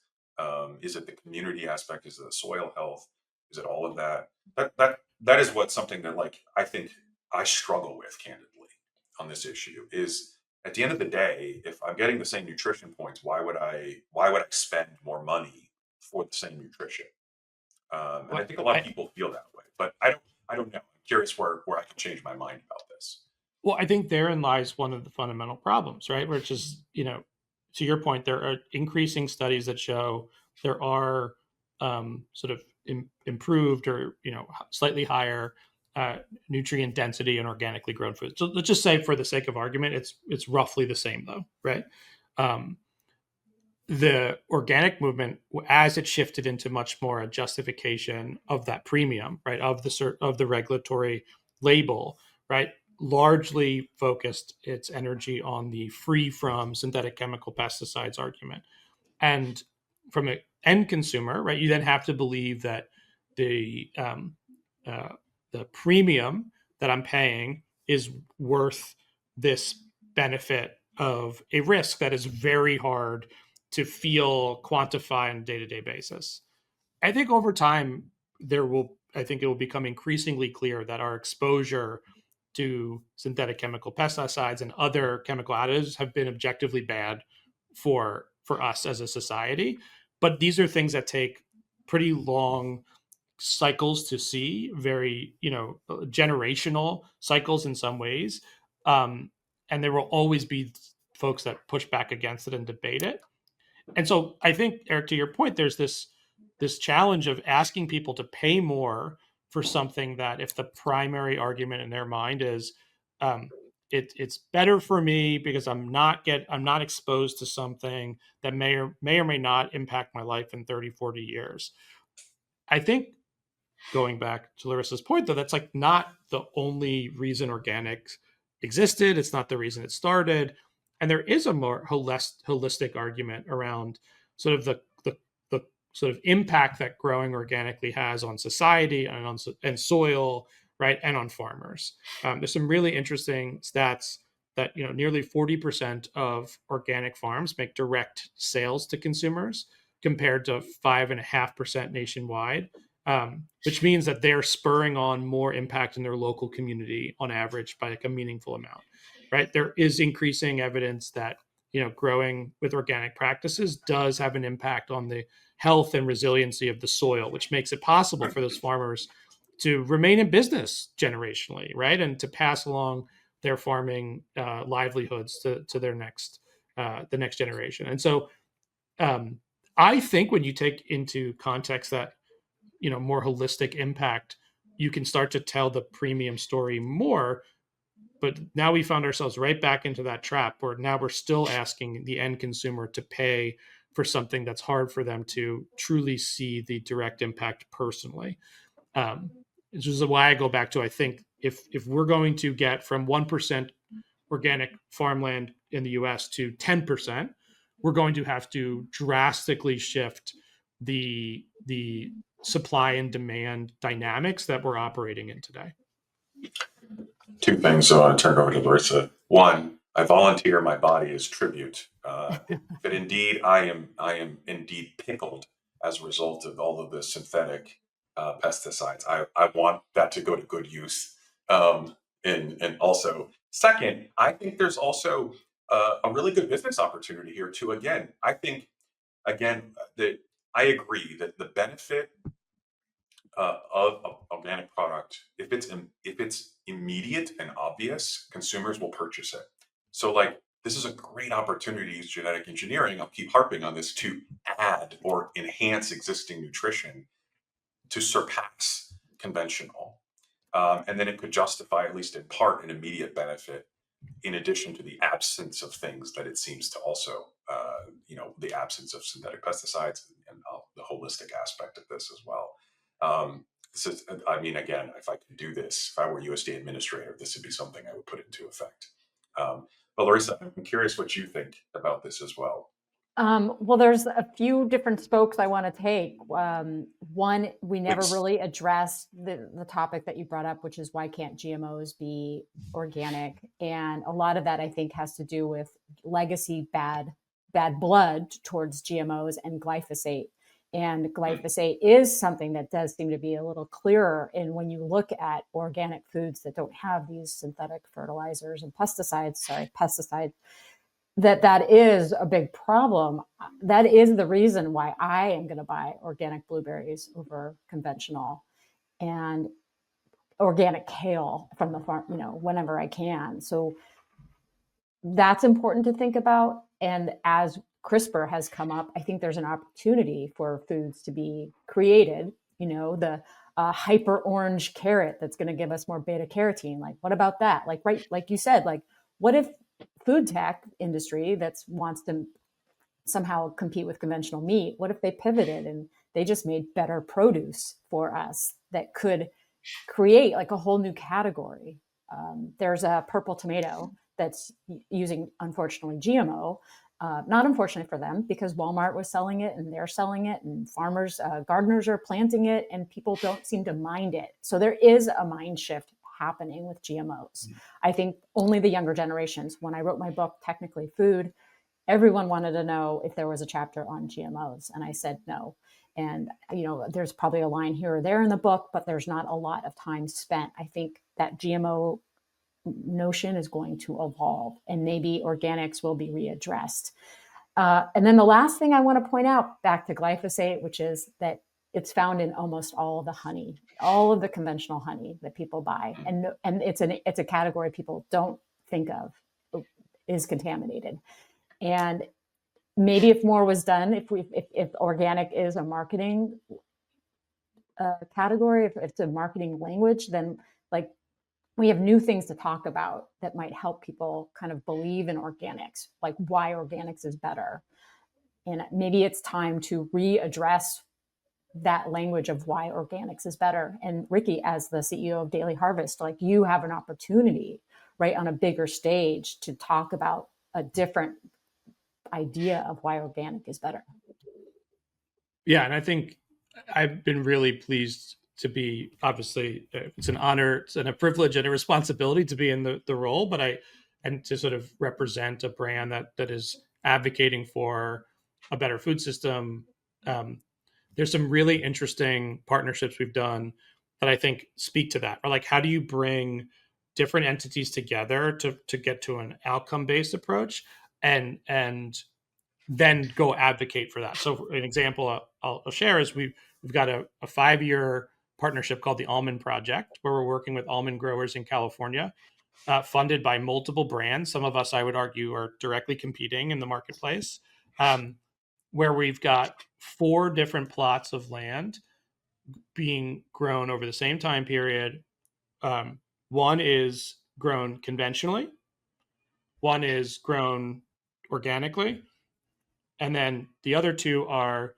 Is it the community aspect? Is it the soil health? Is it all of that? That is what something that like I think I struggle with candidly on this issue is at the end of the day, if I'm getting the same nutrition points, why would I spend more money for the same nutrition? And I Well, think a lot of people feel that way, but I don't know. I'm curious where I can change my mind about this. Well, I think therein lies one of the fundamental problems, right? Which is, to your point, there are increasing studies that show there are sort of improved or slightly higher nutrient density in organically grown foods. So let's just say, for the sake of argument, it's roughly the same, though, right? Um, the organic movement, as it shifted into much more a justification of that premium, right, of the regulatory label, right, largely focused its energy on the free from synthetic chemical pesticides argument. And from an end consumer, right, you then have to believe that the uh, the premium that I'm paying is worth this benefit of a risk that is very hard to feel quantify on a day-to-day basis. I think over time I think it will become increasingly clear that our exposure to synthetic chemical pesticides and other chemical additives have been objectively bad for us as a society. But these are things that take pretty long cycles to see, very generational cycles in some ways, and there will always be folks that push back against it and debate it. And so I think, Eric, to your point, there's this challenge of asking people to pay more for something that, if the primary argument in their mind is it's better for me because I'm not exposed to something that may or may not impact my life in 30, 40 years. I think, going back to Larissa's point, though, that's like not the only reason organics existed. It's not the reason it started. And there is a more holistic argument around sort of the sort of impact that growing organically has on society and soil, right, and on farmers. There's some really interesting stats that nearly 40% of organic farms make direct sales to consumers, compared to 5.5% nationwide, which means that they're spurring on more impact in their local community on average by like a meaningful amount, right? There is increasing evidence that growing with organic practices does have an impact on the health and resiliency of the soil, which makes it possible for those farmers to remain in business generationally, right, and to pass along their farming livelihoods to their the next generation. And so I think when you take into context that more holistic impact, you can start to tell the premium story more. But now we found ourselves right back into that trap where now we're still asking the end consumer to pay for something that's hard for them to truly see the direct impact personally. Which is why I go back to, I think if we're going to get from 1% organic farmland in the US to 10%, we're going to have to drastically shift the supply and demand dynamics that we're operating in today. Two things, so I want to turn it over to Larissa. One, I volunteer my body as tribute. But indeed, I am indeed pickled as a result of all of the synthetic pesticides. I want that to go to good use. And also, second, I think there's also a really good business opportunity here too. Again, I think that I agree that the benefit of organic product, if it's immediate and obvious, consumers will purchase it. So like this is a great opportunity to use genetic engineering. I'll keep harping on this to add or enhance existing nutrition to surpass conventional. And then it could justify, at least in part, an immediate benefit in addition to the absence of things that it seems to also, the absence of synthetic pesticides and the holistic aspect of this as well. I mean, again, if I could do this, if I were USDA administrator, this would be something I would put into effect. But Larissa, I'm curious what you think about this as well. Well, there's a few different spokes I want to take. One, we never Please. really addressed the topic that you brought up, which is why can't GMOs be organic? And a lot of that, I think, has to do with legacy bad blood towards GMOs and glyphosate. And glyphosate is something that does seem to be a little clearer. And when you look at organic foods that don't have these synthetic fertilizers and pesticides, that is a big problem. That is the reason why I am going to buy organic blueberries over conventional, and organic kale from the farm, whenever I can. So that's important to think about. And as CRISPR has come up, I think there's an opportunity for foods to be created, the hyper orange carrot that's going to give us more beta carotene. Like, what about that? Like you said, like, what if food tech industry that wants to somehow compete with conventional meat, what if they pivoted and they just made better produce for us that could create like a whole new category? There's a purple tomato that's using, unfortunately, GMO. Not unfortunately for them, because Walmart was selling it and they're selling it, and farmers, gardeners are planting it, and people don't seem to mind it. So there is a mind shift happening with GMOs. I think only the younger generations, when I wrote my book, Technically Food, everyone wanted to know if there was a chapter on GMOs. And I said no. And, there's probably a line here or there in the book, but there's not a lot of time spent. I think that GMO notion is going to evolve, and maybe organics will be readdressed. And then the last thing I want to point out, back to glyphosate, which is that it's found in almost all of the honey, all of the conventional honey that people buy. And it's a category people don't think of is contaminated. And maybe if more was done, if organic is a marketing category, if it's a marketing language, then like we have new things to talk about that might help people kind of believe in organics, like why organics is better. And maybe it's time to readdress that language of why organics is better. And Ricky, as the CEO of Daily Harvest, like, you have an opportunity, right, on a bigger stage to talk about a different idea of why organic is better. Yeah, and I think I've been really pleased to be, obviously, it's an honor and a privilege and a responsibility to be in the role, and to sort of represent a brand that is advocating for a better food system. There's some really interesting partnerships we've done that I think speak to that. Or like, how do you bring different entities together to get to an outcome-based approach, and then go advocate for that? So an example I'll share is we've got a 5-year partnership called the Almond Project, where we're working with almond growers in California, funded by multiple brands. Some of us, I would argue, are directly competing in the marketplace, where we've got 4 different plots of land being grown over the same time period. One is grown conventionally, one is grown organically, and then the other 2 are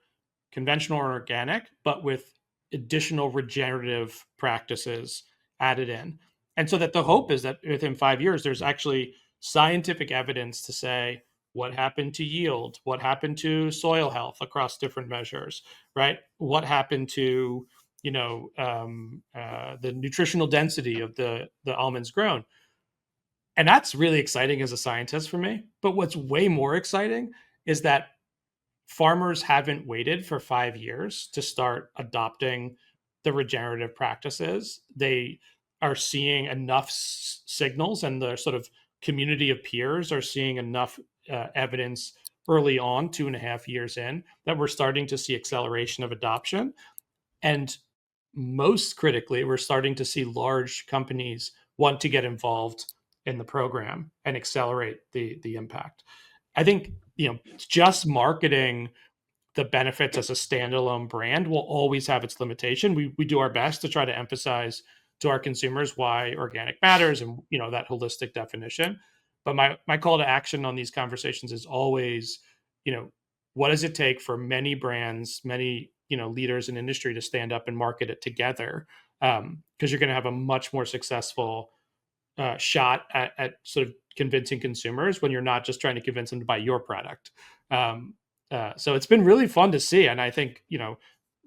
conventional or organic, but with additional regenerative practices added in. And so that the hope is that within 5 years, there's actually scientific evidence to say what happened to yield, what happened to soil health across different measures, right? What happened to, the nutritional density of the almonds grown. And that's really exciting as a scientist for me. But what's way more exciting is that farmers haven't waited for 5 years to start adopting the regenerative practices. They are seeing enough signals, and the sort of community of peers are seeing enough evidence early on, 2.5 years in, that we're starting to see acceleration of adoption. And most critically, we're starting to see large companies want to get involved in the program and accelerate the impact. I think, just marketing the benefits as a standalone brand will always have its limitation. We do our best to try to emphasize to our consumers why organic matters, and that holistic definition. But my call to action on these conversations is always, what does it take for many brands, many leaders in industry to stand up and market it together? Because you're going to have a much more successful shot at sort of convincing consumers when you're not just trying to convince them to buy your product. So it's been really fun to see, and I think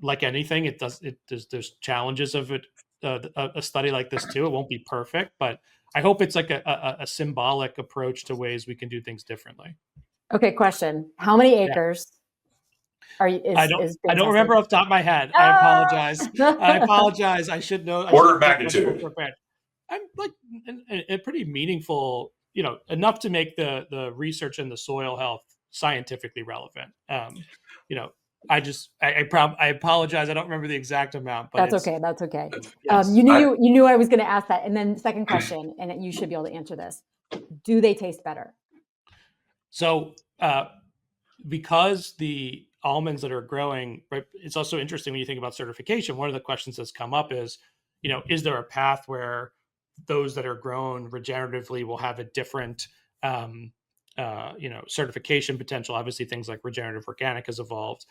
like anything, there's challenges of it. A study like this too, it won't be perfect, but I hope it's like a symbolic approach to ways we can do things differently. Okay, question: how many Yeah. acres? I don't remember off the top of my head. I apologize. I apologize. I should know. Order of magnitude. I'm like a pretty meaningful, enough to make the research in the soil health scientifically relevant. I apologize. I don't remember the exact amount, but That's okay. That's okay. Yes. You knew I was going to ask that. And then second question, and you should be able to answer this. Do they taste better? So, because the almonds that are growing, right, it's also interesting when you think about certification. One of the questions that's come up is, is there a path where those that are grown regeneratively will have a different, certification potential? Obviously, things like regenerative organic has evolved.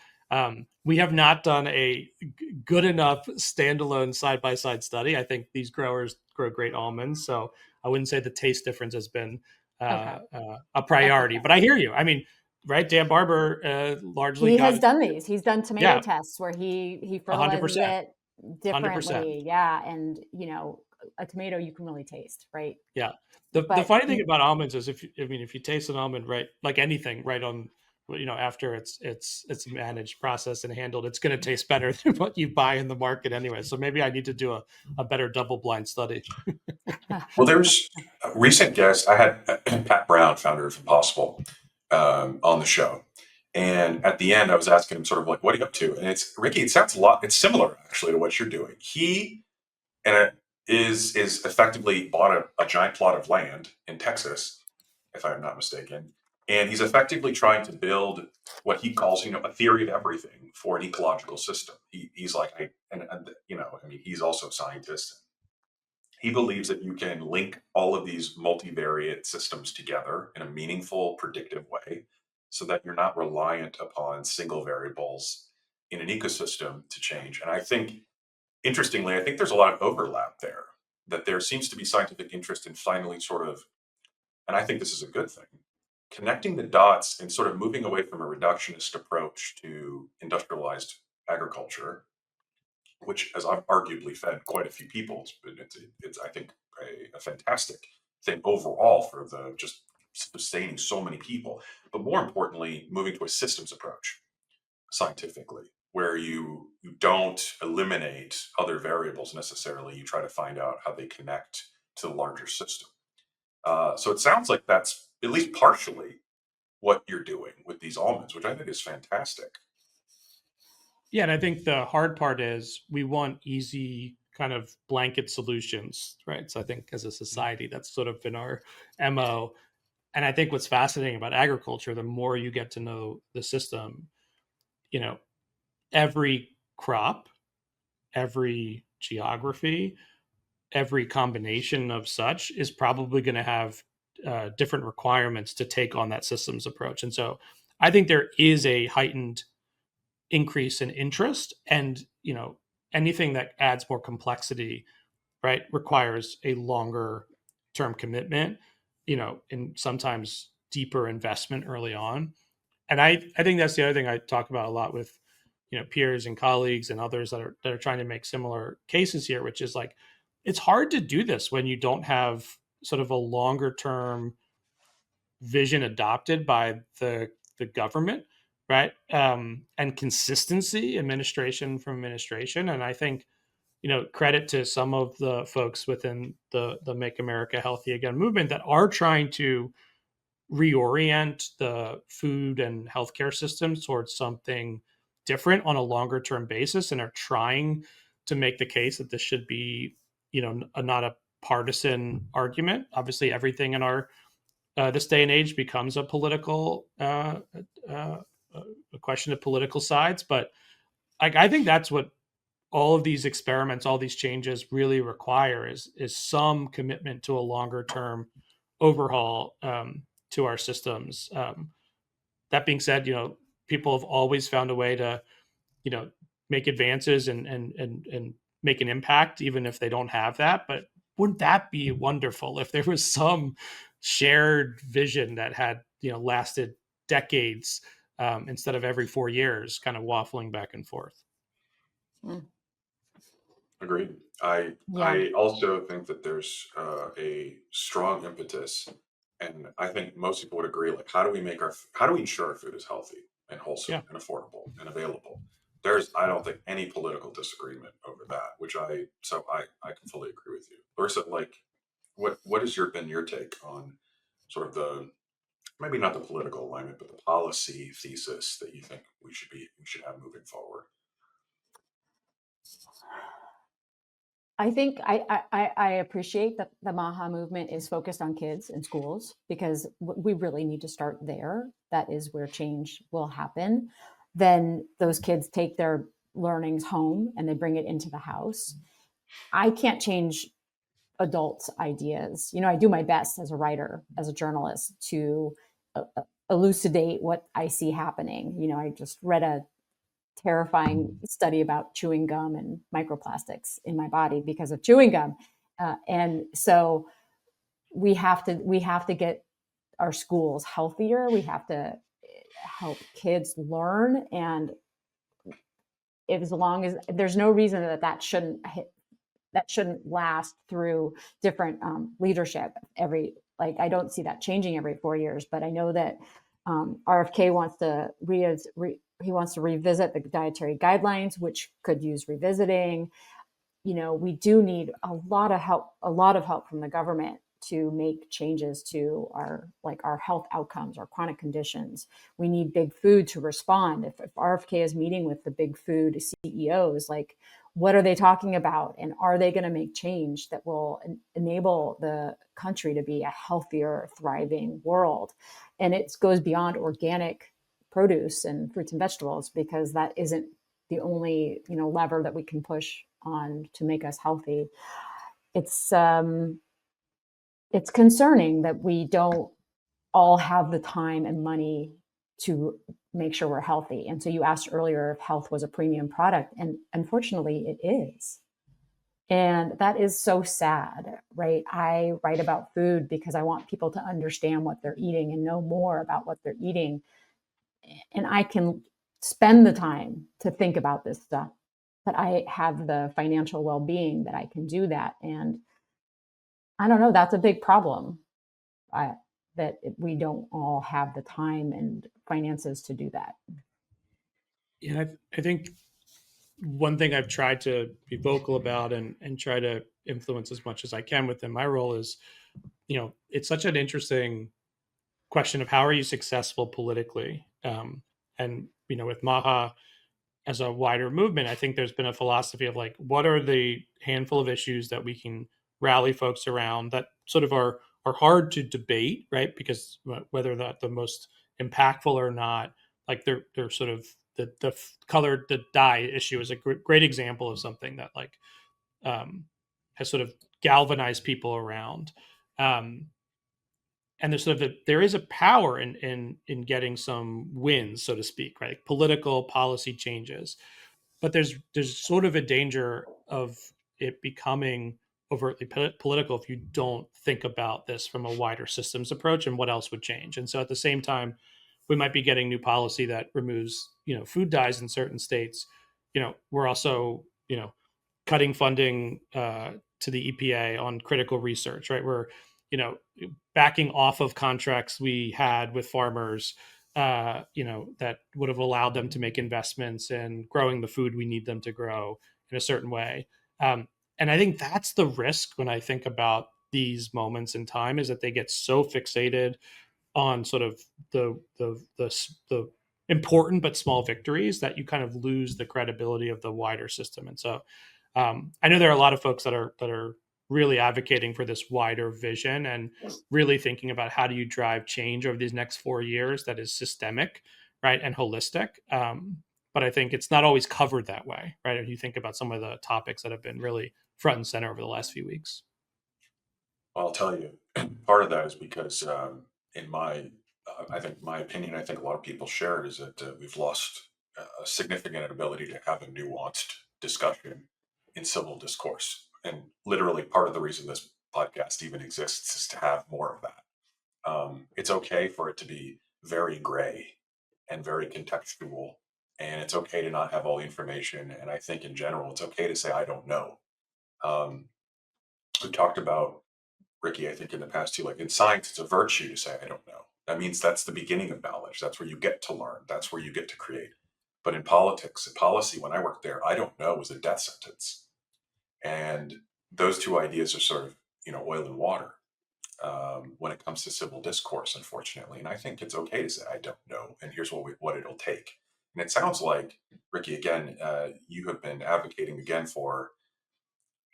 We have not done a good enough standalone side-by-side study. I think these growers grow great almonds, so I wouldn't say the taste difference has been a priority. But I hear you. I mean, right? Dan Barber largely has done these. He's done tomato tests where he fertilizes 100%. it differently. 100%. Yeah, and a tomato you can really taste, right? Yeah. The funny thing about almonds is if you taste an almond, right, like anything, right, on after it's managed, processed, and handled, it's going to taste better than what you buy in the market anyway. So maybe I need to do a better double-blind study. Well, there's a recent guest. I had Pat Brown, founder of Impossible, on the show. And at the end, I was asking him sort of like, what are you up to? And it's, Ricky, it sounds a lot, it's similar actually to what you're doing. He is effectively bought a giant plot of land in Texas, if I'm not mistaken. And he's effectively trying to build what he calls, a theory of everything for an ecological system. He's like, he's also a scientist. He believes that you can link all of these multivariate systems together in a meaningful, predictive way so that you're not reliant upon single variables in an ecosystem to change. And I think, interestingly, I think there's a lot of overlap there, that there seems to be scientific interest in finally sort of, and I think this is a good thing, connecting the dots and sort of moving away from a reductionist approach to industrialized agriculture, which has arguably fed quite a few people. It's I think, a fantastic thing overall for the just sustaining so many people. But more importantly, moving to a systems approach scientifically, where you don't eliminate other variables necessarily. You try to find out how they connect to the larger system. So it sounds like that's at least partially what you're doing with these almonds, which I think is fantastic. Yeah, and I think the hard part is we want easy kind of blanket solutions, right? So I think as a society, that's sort of been our MO. And I think what's fascinating about agriculture, the more you get to know the system, every crop, every geography, every combination of such is probably going to have different requirements to take on that systems approach. And so I think there is a heightened increase in interest, and anything that adds more complexity, right, requires a longer term commitment, and sometimes deeper investment early on. And I think that's the other thing I talk about a lot with peers and colleagues and others that are trying to make similar cases here, which is like, it's hard to do this when you don't have sort of a longer term vision adopted by the government, right? And consistency, administration from administration. And I think, credit to some of the folks within the Make America Healthy Again movement that are trying to reorient the food and healthcare systems towards something different on a longer term basis, and are trying to make the case that this should be, not a partisan argument. Obviously, everything in our this day and age becomes a political a question of political sides, but I think that's what all of these experiments, all these changes really require is some commitment to a longer term overhaul to our systems. That being said, people have always found a way to, make advances and make an impact, even if they don't have that. But wouldn't that be wonderful if there was some shared vision that had, lasted decades instead of every 4 years, kind of waffling back and forth? Agreed. I also think that there's a strong impetus, and I think most people would agree. Like, how do we ensure our food is healthy? and wholesome Yeah. and affordable and available. I don't think any political disagreement over that, I can fully agree with you. Larissa, like, what has been your take on sort of maybe not the political alignment, but the policy thesis that you think we should have moving forward? I think I appreciate that the Maha movement is focused on kids and schools because we really need to start there. That is where change will happen. Then those kids take their learnings home and they bring it into the house. I can't change adults' ideas. I do my best as a writer, as a journalist, to elucidate what I see happening. I just read a terrifying study about chewing gum and microplastics in my body because of chewing gum. And so we have to get our schools healthier. We have to help kids learn. And as long as there's no reason that shouldn't last through different leadership I don't see that changing every 4 years, but I know that RFK wants to he wants to revisit the dietary guidelines, which could use revisiting. We do need a lot of help from the government to make changes to our health outcomes, our chronic conditions. We need big food to respond. If RFK is meeting with the big food CEOs, what are they talking about? And are they going to make change that will enable the country to be a healthier, thriving world? And it goes beyond organic produce and fruits and vegetables, because that isn't the only lever that we can push on to make us healthy. It's concerning that we don't all have the time and money to make sure we're healthy. And so you asked earlier if health was a premium product, and unfortunately it is. And that is so sad, right? I write about food because I want people to understand what they're eating and know more about what they're eating. And I can spend the time to think about this stuff, but I have the financial well-being that I can do that. And I don't know, that's a big problem. That we don't all have the time and finances to do that. Yeah, I think one thing I've tried to be vocal about and try to influence as much as I can within my role is, it's such an interesting question of how are you successful politically? And, with Maha as a wider movement, I think there's been a philosophy of what are the handful of issues that we can rally folks around that sort of are hard to debate, right? Because whether that the most impactful or not, they're sort of the dye issue is a great example of something that has sort of galvanized people around. And there is a power in getting some wins, so to speak, right? Political policy changes, but there's sort of a danger of it becoming overtly political if you don't think about this from a wider systems approach and what else would change. And so at the same time, we might be getting new policy that removes food dyes in certain states. We're also cutting funding to the EPA on critical research, right? We're you know backing off of contracts we had with farmers, that would have allowed them to make investments in growing the food we need them to grow in a certain way. And I think that's the risk when I think about these moments in time, is that they get so fixated on sort of the important but small victories that you kind of lose the credibility of the wider system. And so I know there are a lot of folks that are really advocating for this wider vision and really thinking about how do you drive change over these next 4 years that is systemic, right, and holistic. But I think it's not always covered that way, right? If you think about some of the topics that have been really front and center over the last few weeks. I'll tell you, part of that is because, in my, I think my opinion, I think a lot of people share it, is that we've lost a significant ability to have a nuanced discussion in civil discourse. And literally, part of the reason this podcast even exists is to have more of that. It's okay for it to be very gray and very contextual, and it's okay to not have all the information. And I think in general, it's okay to say, I don't know. Um, we've talked about, Ricky, I think in the past too, like in science, it's a virtue to say, I don't know. That means that's the beginning of knowledge. That's where you get to learn. That's where you get to create. But in politics and policy, when I worked there, I don't know was a death sentence. And those two ideas are sort of, oil and water when it comes to civil discourse, unfortunately. And I think it's okay to say, I don't know. And here's what it'll take. And it sounds like, Ricky, again, you have been advocating again for,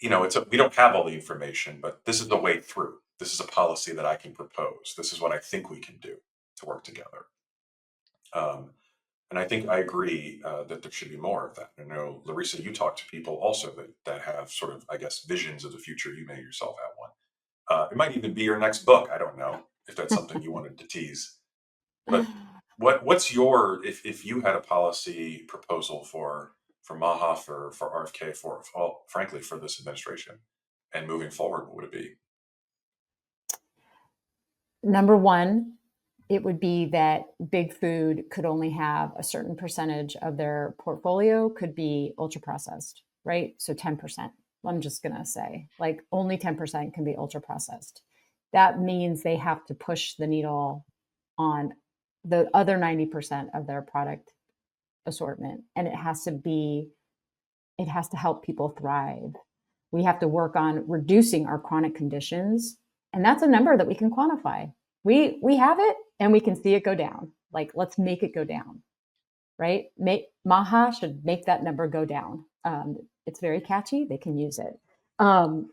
we don't have all the information, but this is the way through. This is a policy that I can propose. This is what I think we can do to work together. Um, and I think I agree that there should be more of that. I know, Larissa, you talk to people also that have sort of, I guess, visions of the future. You may yourself have one. It might even be your next book. I don't know if that's something you wanted to tease. But what's your, if you had a policy proposal for Maha, for RFK, frankly, for this administration and moving forward, what would it be? Number one, it would be that big food could only have a certain percentage of their portfolio could be ultra processed, right? So 10%. I'm just going to say, like, only 10% can be ultra processed. That means they have to push the needle on the other 90% of their product assortment. And it has to help people thrive. We have to work on reducing our chronic conditions. And that's a number that we can quantify. We have it and we can see it go down. Like, let's make it go down, right? Maha should make that number go down. It's very catchy. They can use it. And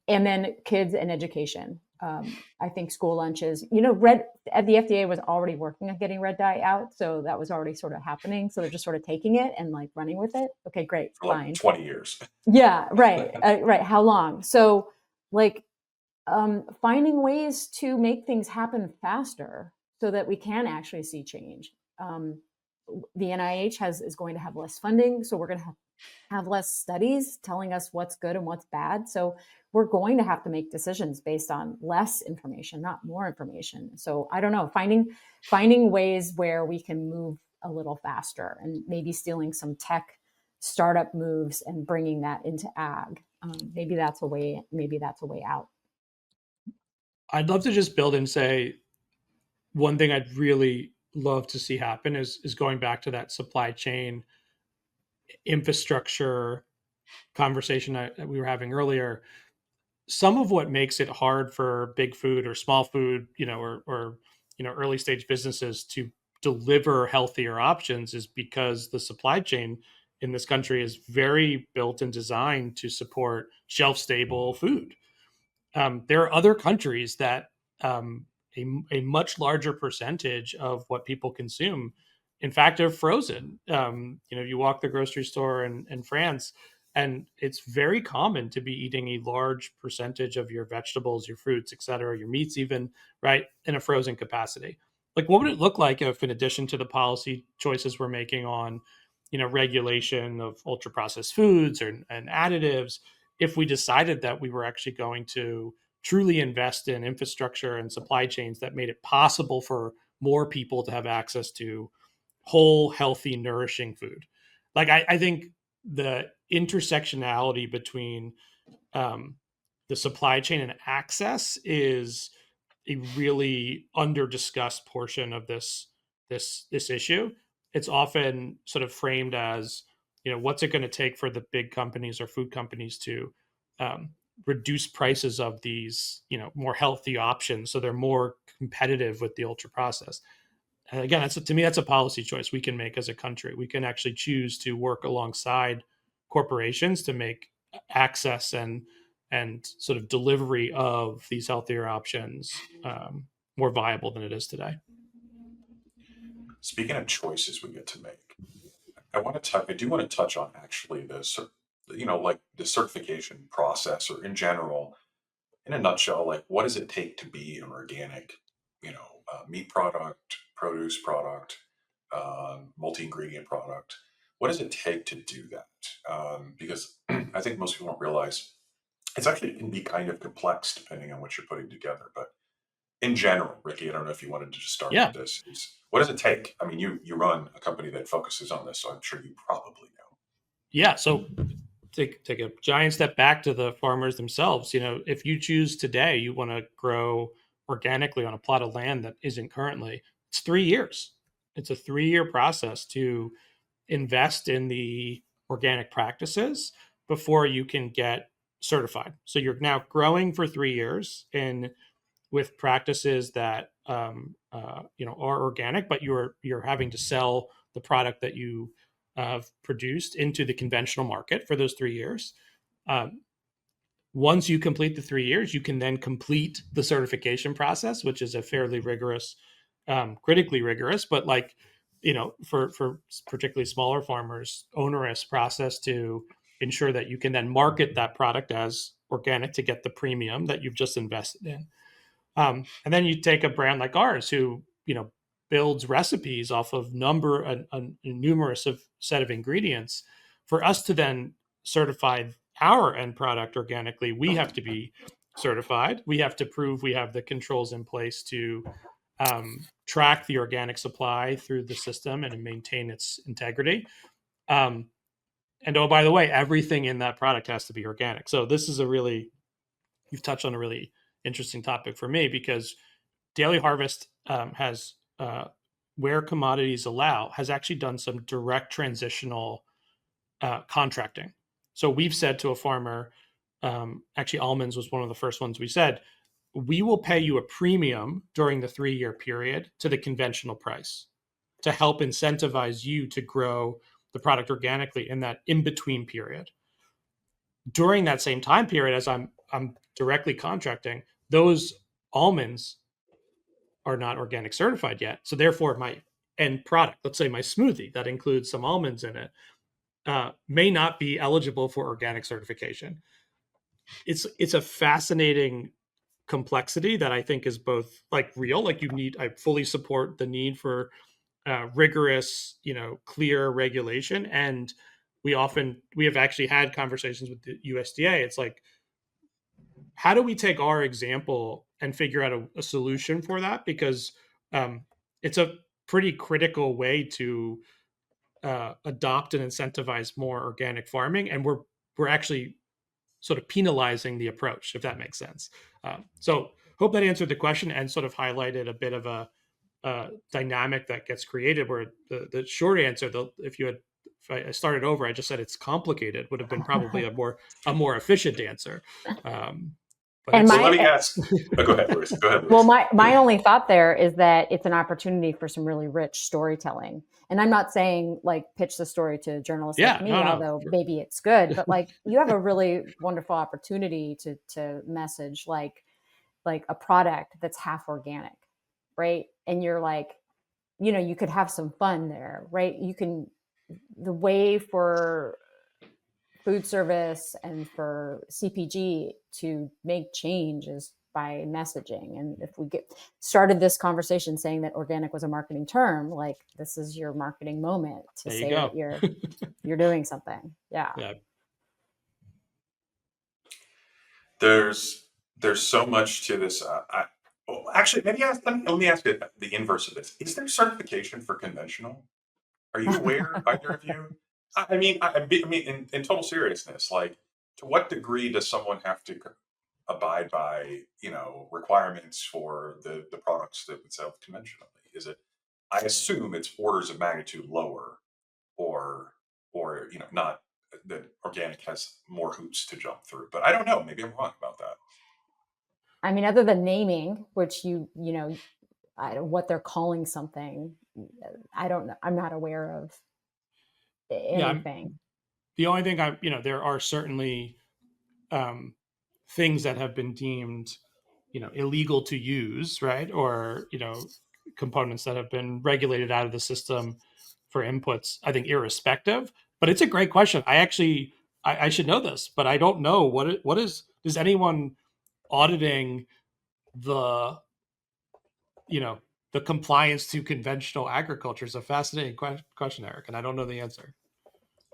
then kids and education. I think school lunches, the FDA was already working on getting red dye out. So that was already sort of happening. So they're just sort of taking it and like running with it. Okay, great. For like fine. 20 years. Yeah, right. Right. How long? So like finding ways to make things happen faster so that we can actually see change. The NIH is going to have less funding. So we're going to have less studies telling us what's good and what's bad. So we're going to have to make decisions based on less information, not more information. So I don't know, finding ways where we can move a little faster and maybe stealing some tech startup moves and bringing that into ag. Maybe that's a way out. I'd love to just build and say one thing I'd really love to see happen is going back to that supply chain infrastructure conversation that we were having earlier. Some of what makes it hard for big food or small food, or early stage businesses to deliver healthier options is because the supply chain in this country is very built and designed to support shelf stable food. There are other countries that a much larger percentage of what people consume, in fact, are frozen. You walk the grocery store in France, and it's very common to be eating a large percentage of your vegetables, your fruits, et cetera, your meats even, right, in a frozen capacity. Like, what would it look like if, in addition to the policy choices we're making on, regulation of ultra processed foods and additives, if we decided that we were actually going to truly invest in infrastructure and supply chains that made it possible for more people to have access to whole, healthy, nourishing food. Like, I think the intersectionality between the supply chain and access is a really under discussed portion of this issue. It's often sort of framed as, what's it going to take for the big companies or food companies to reduce prices of these, more healthy options so they're more competitive with the ultra processed. And again, to me, that's a policy choice we can make as a country. We can actually choose to work alongside corporations to make access and sort of delivery of these healthier options more viable than it is today. Speaking of choices we get to make, I do want to touch on actually like the certification process, or in general, in a nutshell, like what does it take to be an organic, meat product, produce product, multi-ingredient product? What does it take to do that? Because I think most people don't realize it can be kind of complex depending on what you're putting together. But in general, Ricky, I don't know if you wanted to just start Yeah. with this. What does it take? I mean, you run a company that focuses on this, so I'm sure you probably know. Yeah. So take a giant step back to the farmers themselves. If you choose today, you want to grow organically on a plot of land that isn't currently, it's 3 years. It's a 3-year process to invest in the organic practices before you can get certified. So you're now growing for 3 years and with practices that are organic, but you're having to sell the product that you have produced into the conventional market for those 3 years. Once you complete the 3 years, you can then complete the certification process, which is a fairly rigorous, critically rigorous, but for particularly smaller farmers, onerous process to ensure that you can then market that product as organic to get the premium that you've just invested in. And then you take a brand like ours, who builds recipes off of a numerous set of ingredients. For us to then certify our end product organically, we have to be certified. We have to prove we have the controls in place to track the organic supply through the system and maintain its integrity. And oh, by the way, everything in that product has to be organic. So this is you've touched on a really interesting topic for me, because Daily Harvest has, where commodities allow, has actually done some direct transitional contracting. So we've said to a farmer, actually almonds was one of the first ones we said, we will pay you a premium during the 3-year period to the conventional price to help incentivize you to grow the product organically in that in-between period. During that same time period, as I'm directly contracting, those almonds are not organic certified yet. So therefore, my end product, let's say my smoothie that includes some almonds in it, may not be eligible for organic certification. It's a fascinating complexity that I think is both real, I fully support the need for rigorous, clear regulation. And we have actually had conversations with the USDA. It's like, how do we take our example and figure out a solution for that? Because it's a pretty critical way to adopt and incentivize more organic farming, and we're actually sort of penalizing the approach, if that makes sense. So hope that answered the question and sort of highlighted a bit of a dynamic that gets created. Where the short answer, though, if I started over, I just said it's complicated, would have been probably a more efficient answer. Let me ask. Go ahead, Larissa. Go ahead, Larissa. Well, my only thought there is that it's an opportunity for some really rich storytelling. And I'm not saying pitch the story to journalists like me, although sure, maybe it's good. But you have a really wonderful opportunity to message like a product that's half organic, right? And you're you could have some fun there, right? The way for food service and for CPG to make change is by messaging. And if we started this conversation saying that organic was a marketing term, this is your marketing moment to say that you're doing something. Yeah. There's so much to this. Actually, let me ask it the inverse of this. Is there certification for conventional? Are you aware, either of you? I mean, in total seriousness, to what degree does someone have to abide by, requirements for the products that would sell conventionally? Is it? I assume it's orders of magnitude lower, or not that organic has more hoops to jump through. But I don't know. Maybe I'm wrong about that. I mean, other than naming, which what they're calling something, I don't know. I'm not aware of anything. The only thing there are certainly things that have been deemed, illegal to use, right? Or, components that have been regulated out of the system for inputs, I think irrespective. But it's a great question. I should know this, but I don't know does anyone auditing the compliance to conventional agriculture is a fascinating question, Eric, and I don't know the answer.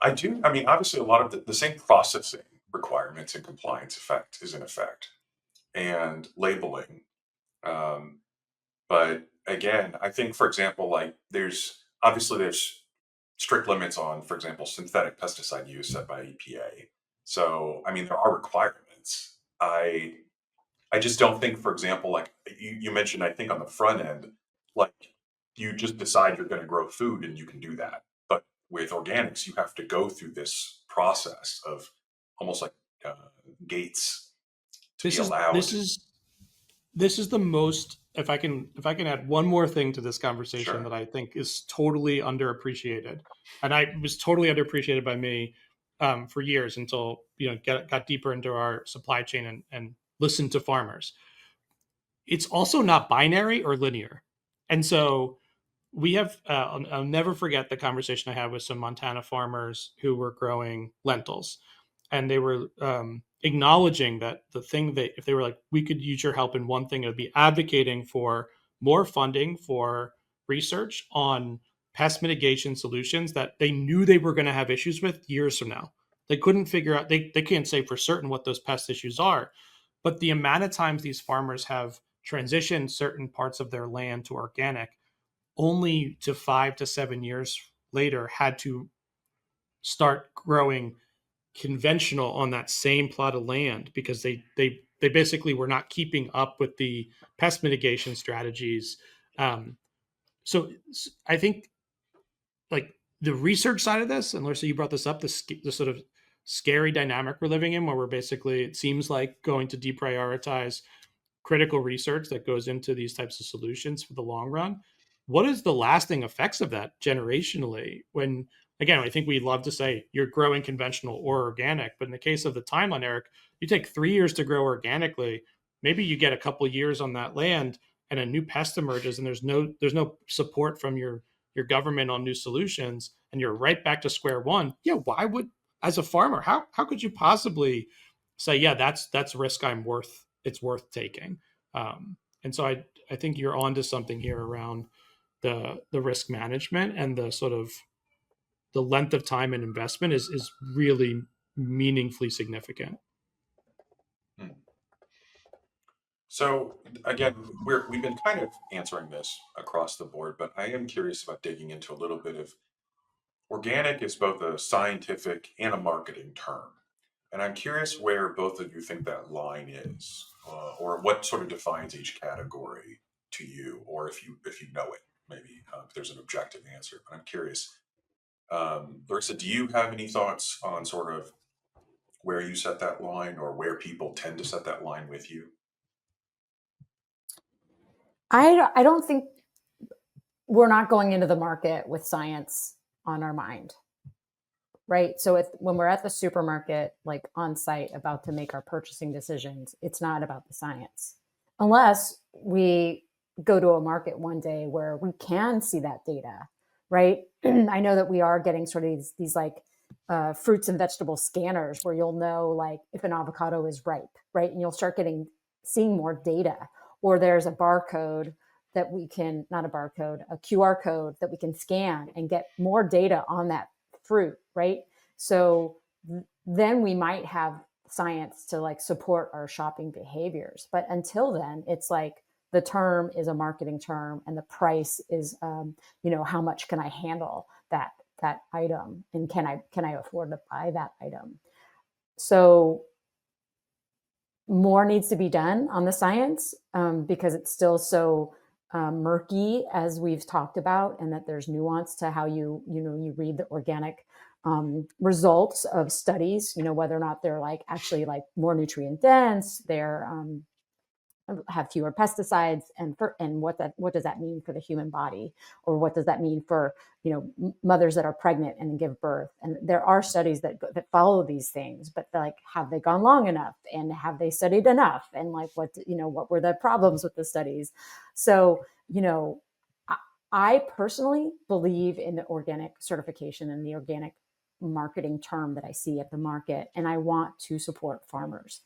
I do. I mean, obviously, a lot of the same processing requirements and compliance is in effect, and labeling. But again, I think, for example, there's strict limits on, for example, synthetic pesticide use set by EPA. So, I mean, there are requirements. I I just don't think, for example, like you mentioned, I think on the front end, like you just decide you're going to grow food and you can do that. But with organics, you have to go through this process of almost like uh, gates to be This is this allowed. is this is the most, if I can add one more thing to this conversation Sure. that I think is totally underappreciated, and I was totally underappreciated by me for years until got deeper into our supply chain and listened to farmers. It's also not binary or linear, and so we have I'll never forget the conversation I had with some Montana farmers who were growing lentils, and they were acknowledging that the thing that if they were like, we could use your help in one thing, it would be advocating for more funding for research on pest mitigation solutions that they knew they were going to have issues with years from now. They couldn't figure out, they can't say for certain what those pest issues are, but the amount of times these farmers have transitioned certain parts of their land to organic, only to 5 to 7 years later had to start growing conventional on that same plot of land because they basically were not keeping up with the pest mitigation strategies. Um, so I think like the research side of this, and Larissa, you brought this up, the sort of scary dynamic we're living in, where we're basically, it seems like, going to deprioritize critical research that goes into these types of solutions for the long run. What is the lasting effects of that generationally? When, again, I think we love to say you're growing conventional or organic, but in the case of the timeline, Eric, you take 3 years to grow organically. Maybe you get a couple of years on that land and a new pest emerges, and there's no support from your government on new solutions, and you're right back to square one. Yeah, why would, as a farmer, how could you possibly say, yeah, that's risk it's worth taking? And so I think you're onto something here around the risk management, and the sort of the length of time and investment is really meaningfully significant. Hmm. So again, we've been kind of answering this across the board, but I am curious about digging into a little bit of organic is both a scientific and a marketing term. And I'm curious where both of you think that line is, or what sort of defines each category to you, or if you know it, maybe if there's an objective answer. But I'm curious, Larissa, do you have any thoughts on sort of where you set that line, or where people tend to set that line with you? I don't think we're not going into the market with science on our mind, right? So when we're at the supermarket, like on site, about to make our purchasing decisions, it's not about the science, unless we go to a market one day where we can see that data, right? I know that we are getting sort of these like fruits and vegetable scanners where you'll know like if an avocado is ripe, right? And you'll start seeing more data, or there's a barcode that we can, not a barcode, a QR code that we can scan and get more data on that fruit, right? So then we might have science to like support our shopping behaviors. But until then, it's like the term is a marketing term, and the price is, how much can I handle that item, and can I afford to buy that item? So more needs to be done on the science, because it's still so murky, as we've talked about, and that there's nuance to how you read the organic results of studies, whether or not they're like actually like more nutrient dense, they're have fewer pesticides, and what does that mean for the human body, or what does that mean for mothers that are pregnant and give birth. And there are studies that follow these things, but like, have they gone long enough, and have they studied enough, and like what were the problems with the studies? So I personally believe in the organic certification and the organic marketing term that I see at the market, and I want to support farmers.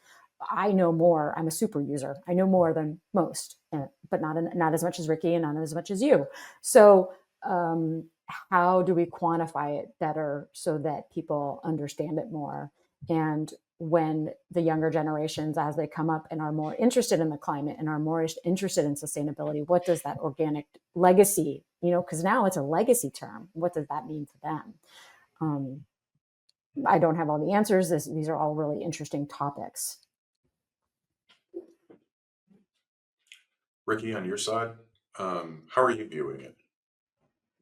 I know more. I'm a super user. I know more than most, but not as much as Ricky, and not as much as you. So, how do we quantify it better so that people understand it more? And when the younger generations, as they come up and are more interested in the climate and are more interested in sustainability, what does that organic legacy, because now it's a legacy term. What does that mean to them? I don't have all the answers. These are all really interesting topics. Ricky, on your side, how are you viewing it?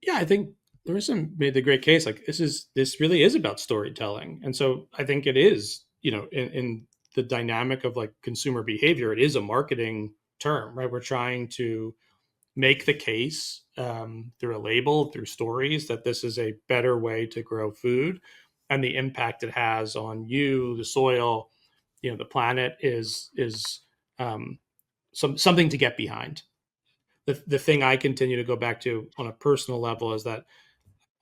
Yeah, I think Larissa made the great case. Like this really is about storytelling, and so I think it is. In the dynamic of like consumer behavior, it is a marketing term, right? We're trying to make the case through a label, through stories, that this is a better way to grow food, and the impact it has on you, the soil, the planet is something to get behind. The thing I continue to go back to on a personal level is that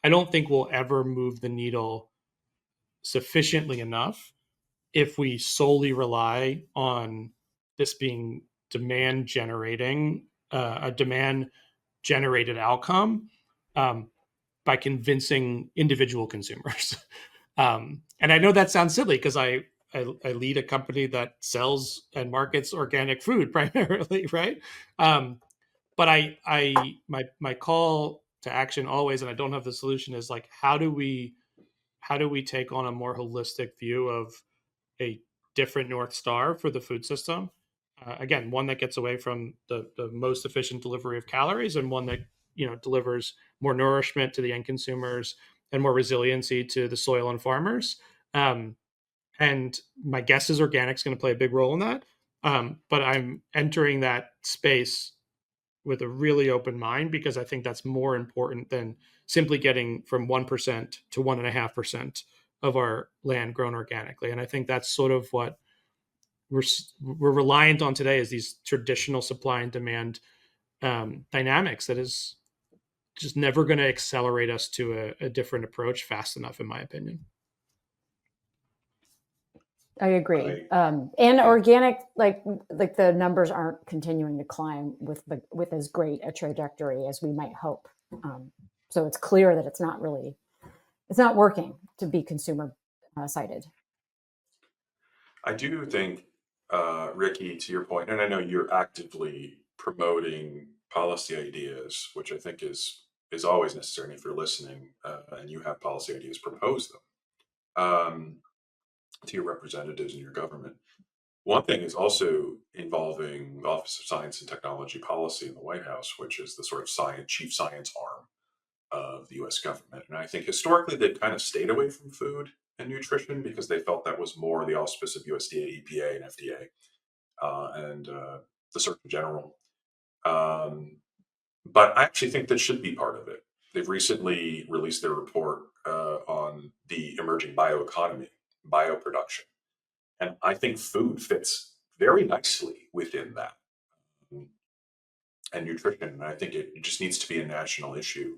I don't think we'll ever move the needle sufficiently enough if we solely rely on this being demand generating, a demand generated outcome, um, by convincing individual consumers. And I know that sounds silly because I lead a company that sells and markets organic food primarily, right? But my call to action always, and I don't have the solution, is like how do we take on a more holistic view of a different North Star for the food system? Again, one that gets away from the most efficient delivery of calories, and one that delivers more nourishment to the end consumers and more resiliency to the soil and farmers. Um, and my guess is organic is going to play a big role in that. But I'm entering that space with a really open mind because I think that's more important than simply getting from 1% to 1.5% of our land grown organically. And I think that's sort of what we're reliant on today, is these traditional supply and demand dynamics that is just never going to accelerate us to a different approach fast enough, in my opinion. I agree. I, And yeah, organic, like the numbers aren't continuing to climb with as great a trajectory as we might hope. So it's clear that it's not working to be consumer cited. I do think, Ricky, to your point, and I know you're actively promoting policy ideas, which I think is always necessary. And if you're listening and you have policy ideas, propose them to your representatives in your government. One thing is also involving the Office of Science and Technology Policy in the White House, which is the sort of chief science arm of the US government. And I think historically they've kind of stayed away from food and nutrition because they felt that was more the auspice of USDA, EPA, and FDA, and the Surgeon General. Um, but I actually think that should be part of it. They've recently released their report on the emerging bioeconomy, bioproduction. And I think food fits very nicely within that, and nutrition. And I think it just needs to be a national issue,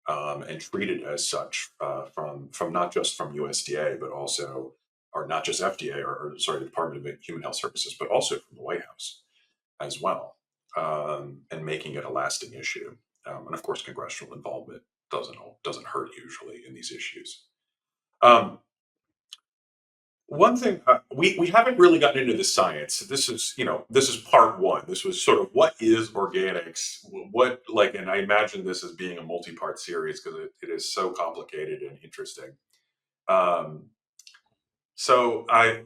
and treated as such, from not just from USDA, but also, or not just FDA, or sorry, the Department of Human Health Services, but also from the White House as well, and making it a lasting issue. And of course, congressional involvement doesn't hurt usually in these issues. Um, One thing, we haven't really gotten into the science. This is part one. This was sort of what is organics, what like, and I imagine this as being a multi-part series because it is so complicated and interesting. Um, so I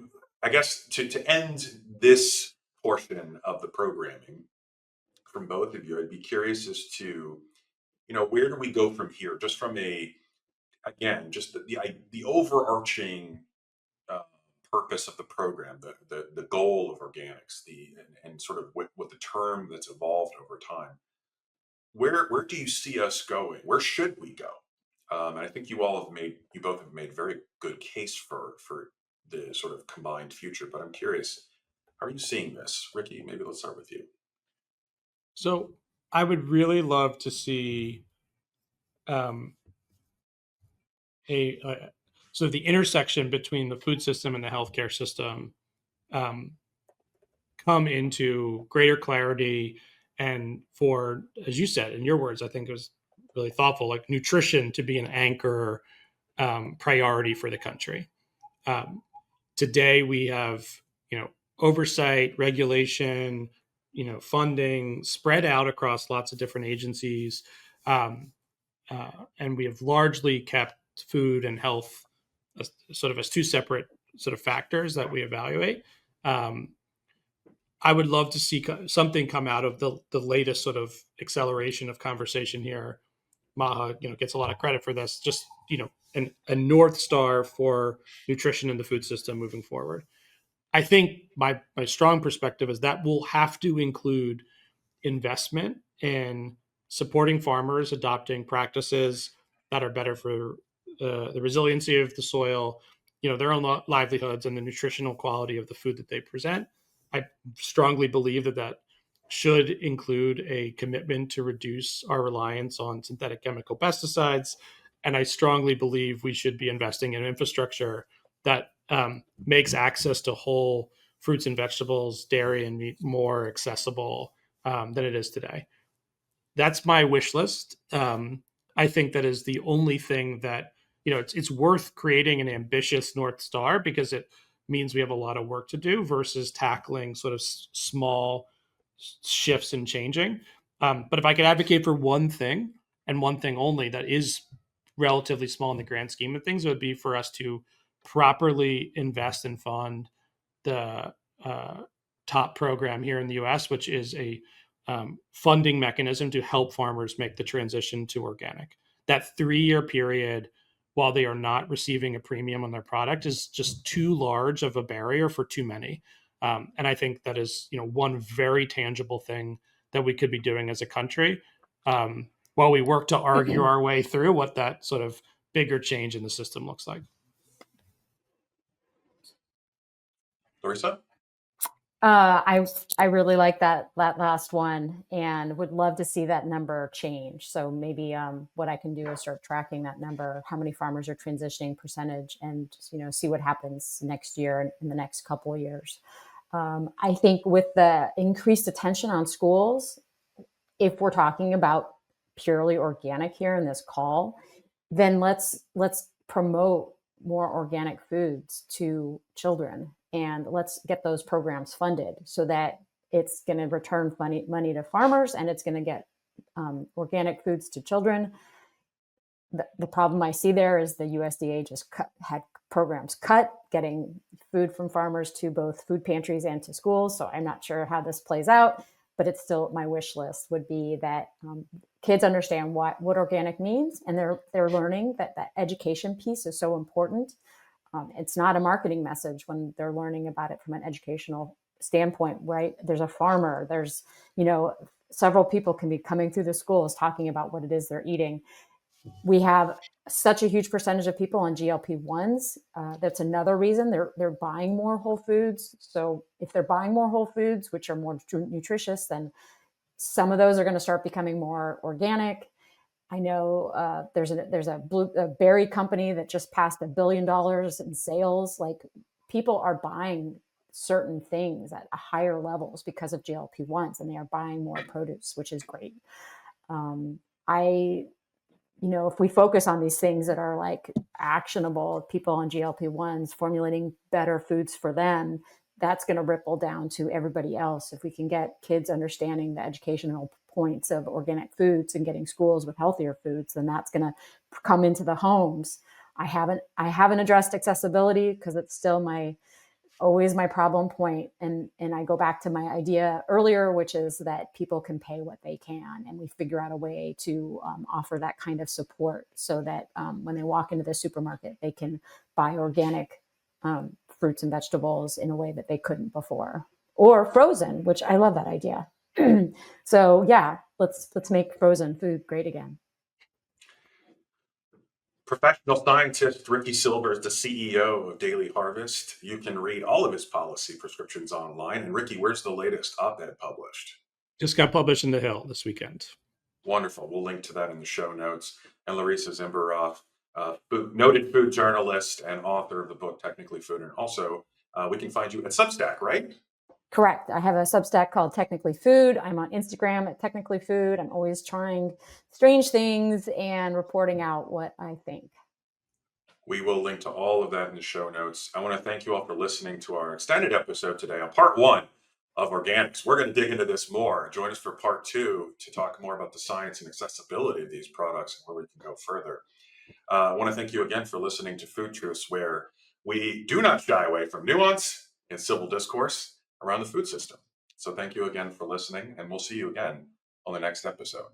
guess to end this portion of the programming from both of you, I'd be curious as to where do we go from here, just from a again just the overarching uh, purpose of the program, the goal of organics, and sort of what the term that's evolved over time. Where do you see us going? Where should we go? And I think you both have made very good case for the sort of combined future. But I'm curious, how are you seeing this, Ricky? Maybe let's start with you. So I would really love to see um, a so the intersection between the food system and the healthcare system um, come into greater clarity, and for, as you said in your words, I think it was really thoughtful, like nutrition to be an anchor priority for the country. Um, Today we have oversight, regulation, funding spread out across lots of different agencies, um, and we have largely kept food and health sort of as two separate sort of factors that we evaluate. Um, I would love to see something come out of the latest sort of acceleration of conversation here. Maha, gets a lot of credit for this. Just a North Star for nutrition in the food system moving forward. I think my strong perspective is that will have to include investment in supporting farmers adopting practices that are better for the resiliency of the soil, their own livelihoods, and the nutritional quality of the food that they present. I strongly believe that should include a commitment to reduce our reliance on synthetic chemical pesticides. And I strongly believe we should be investing in infrastructure that makes access to whole fruits and vegetables, dairy, and meat more accessible than it is today. That's my wish list. I think that is the only thing that, it's worth creating an ambitious North Star because it means we have a lot of work to do versus tackling sort of small shifts and changing. But if I could advocate for one thing and one thing only that is relatively small in the grand scheme of things, it would be for us to properly invest and fund the top program here in the US, which is a funding mechanism to help farmers make the transition to organic. That 3-year period, while they are not receiving a premium on their product, is just too large of a barrier for too many. And I think that is, one very tangible thing that we could be doing as a country while we work to argue our way through what that sort of bigger change in the system looks like. Larissa? I really like that last one and would love to see that number change. So maybe what I can do is start tracking that number, how many farmers are transitioning percentage, and see what happens next year and in the next couple of years. I think with the increased attention on schools, if we're talking about purely organic here in this call, then let's promote more organic foods to children, and let's get those programs funded so that it's going to return money to farmers, and it's going to get organic foods to children. The problem I see there is the USDA just had programs cut, getting food from farmers to both food pantries and to schools. So I'm not sure how this plays out, but it's still my wish list would be that kids understand what organic means, and they're learning that education piece is so important. It's not a marketing message when they're learning about it from an educational standpoint, right? There's a farmer, there's, several people can be coming through the schools talking about what it is they're eating. We have such a huge percentage of people on GLP-1s. That's another reason they're buying more whole foods. So if they're buying more whole foods, which are more nutritious, then some of those are going to start becoming more organic. I know there's a berry company that just passed $1 billion in sales. Like, people are buying certain things at higher levels because of GLP-1s, and they are buying more produce, which is great. If we focus on these things that are like actionable, people on GLP-1s formulating better foods for them, that's going to ripple down to everybody else. If we can get kids understanding the educational points of organic foods and getting schools with healthier foods, then that's going to come into the homes. I haven't addressed accessibility because it's still always my problem point. And I go back to my idea earlier, which is that people can pay what they can, and we figure out a way to offer that kind of support so that when they walk into the supermarket, they can buy organic fruits and vegetables in a way that they couldn't before, or frozen, which I love that idea. So yeah, let's make frozen food great again. Professional scientist Ricky Silver is the CEO of Daily Harvest. You can read all of his policy prescriptions online. And Ricky, where's the latest op-ed published? Just got published in The Hill this weekend. Wonderful. We'll link to that in the show notes. And Larissa Zimberoff, noted food journalist and author of the book Technically Food. And also, we can find you at Substack, right? Correct. I have a Substack called Technically Food. I'm on Instagram at Technically Food. I'm always trying strange things and reporting out what I think. We will link to all of that in the show notes. I want to thank you all for listening to our extended episode today on part 1 of organics. We're going to dig into this more. Join us for part 2 to talk more about the science and accessibility of these products and where we can go further. I want to thank you again for listening to Food Truths, where we do not shy away from nuance and civil discourse around the food system. So thank you again for listening, and we'll see you again on the next episode.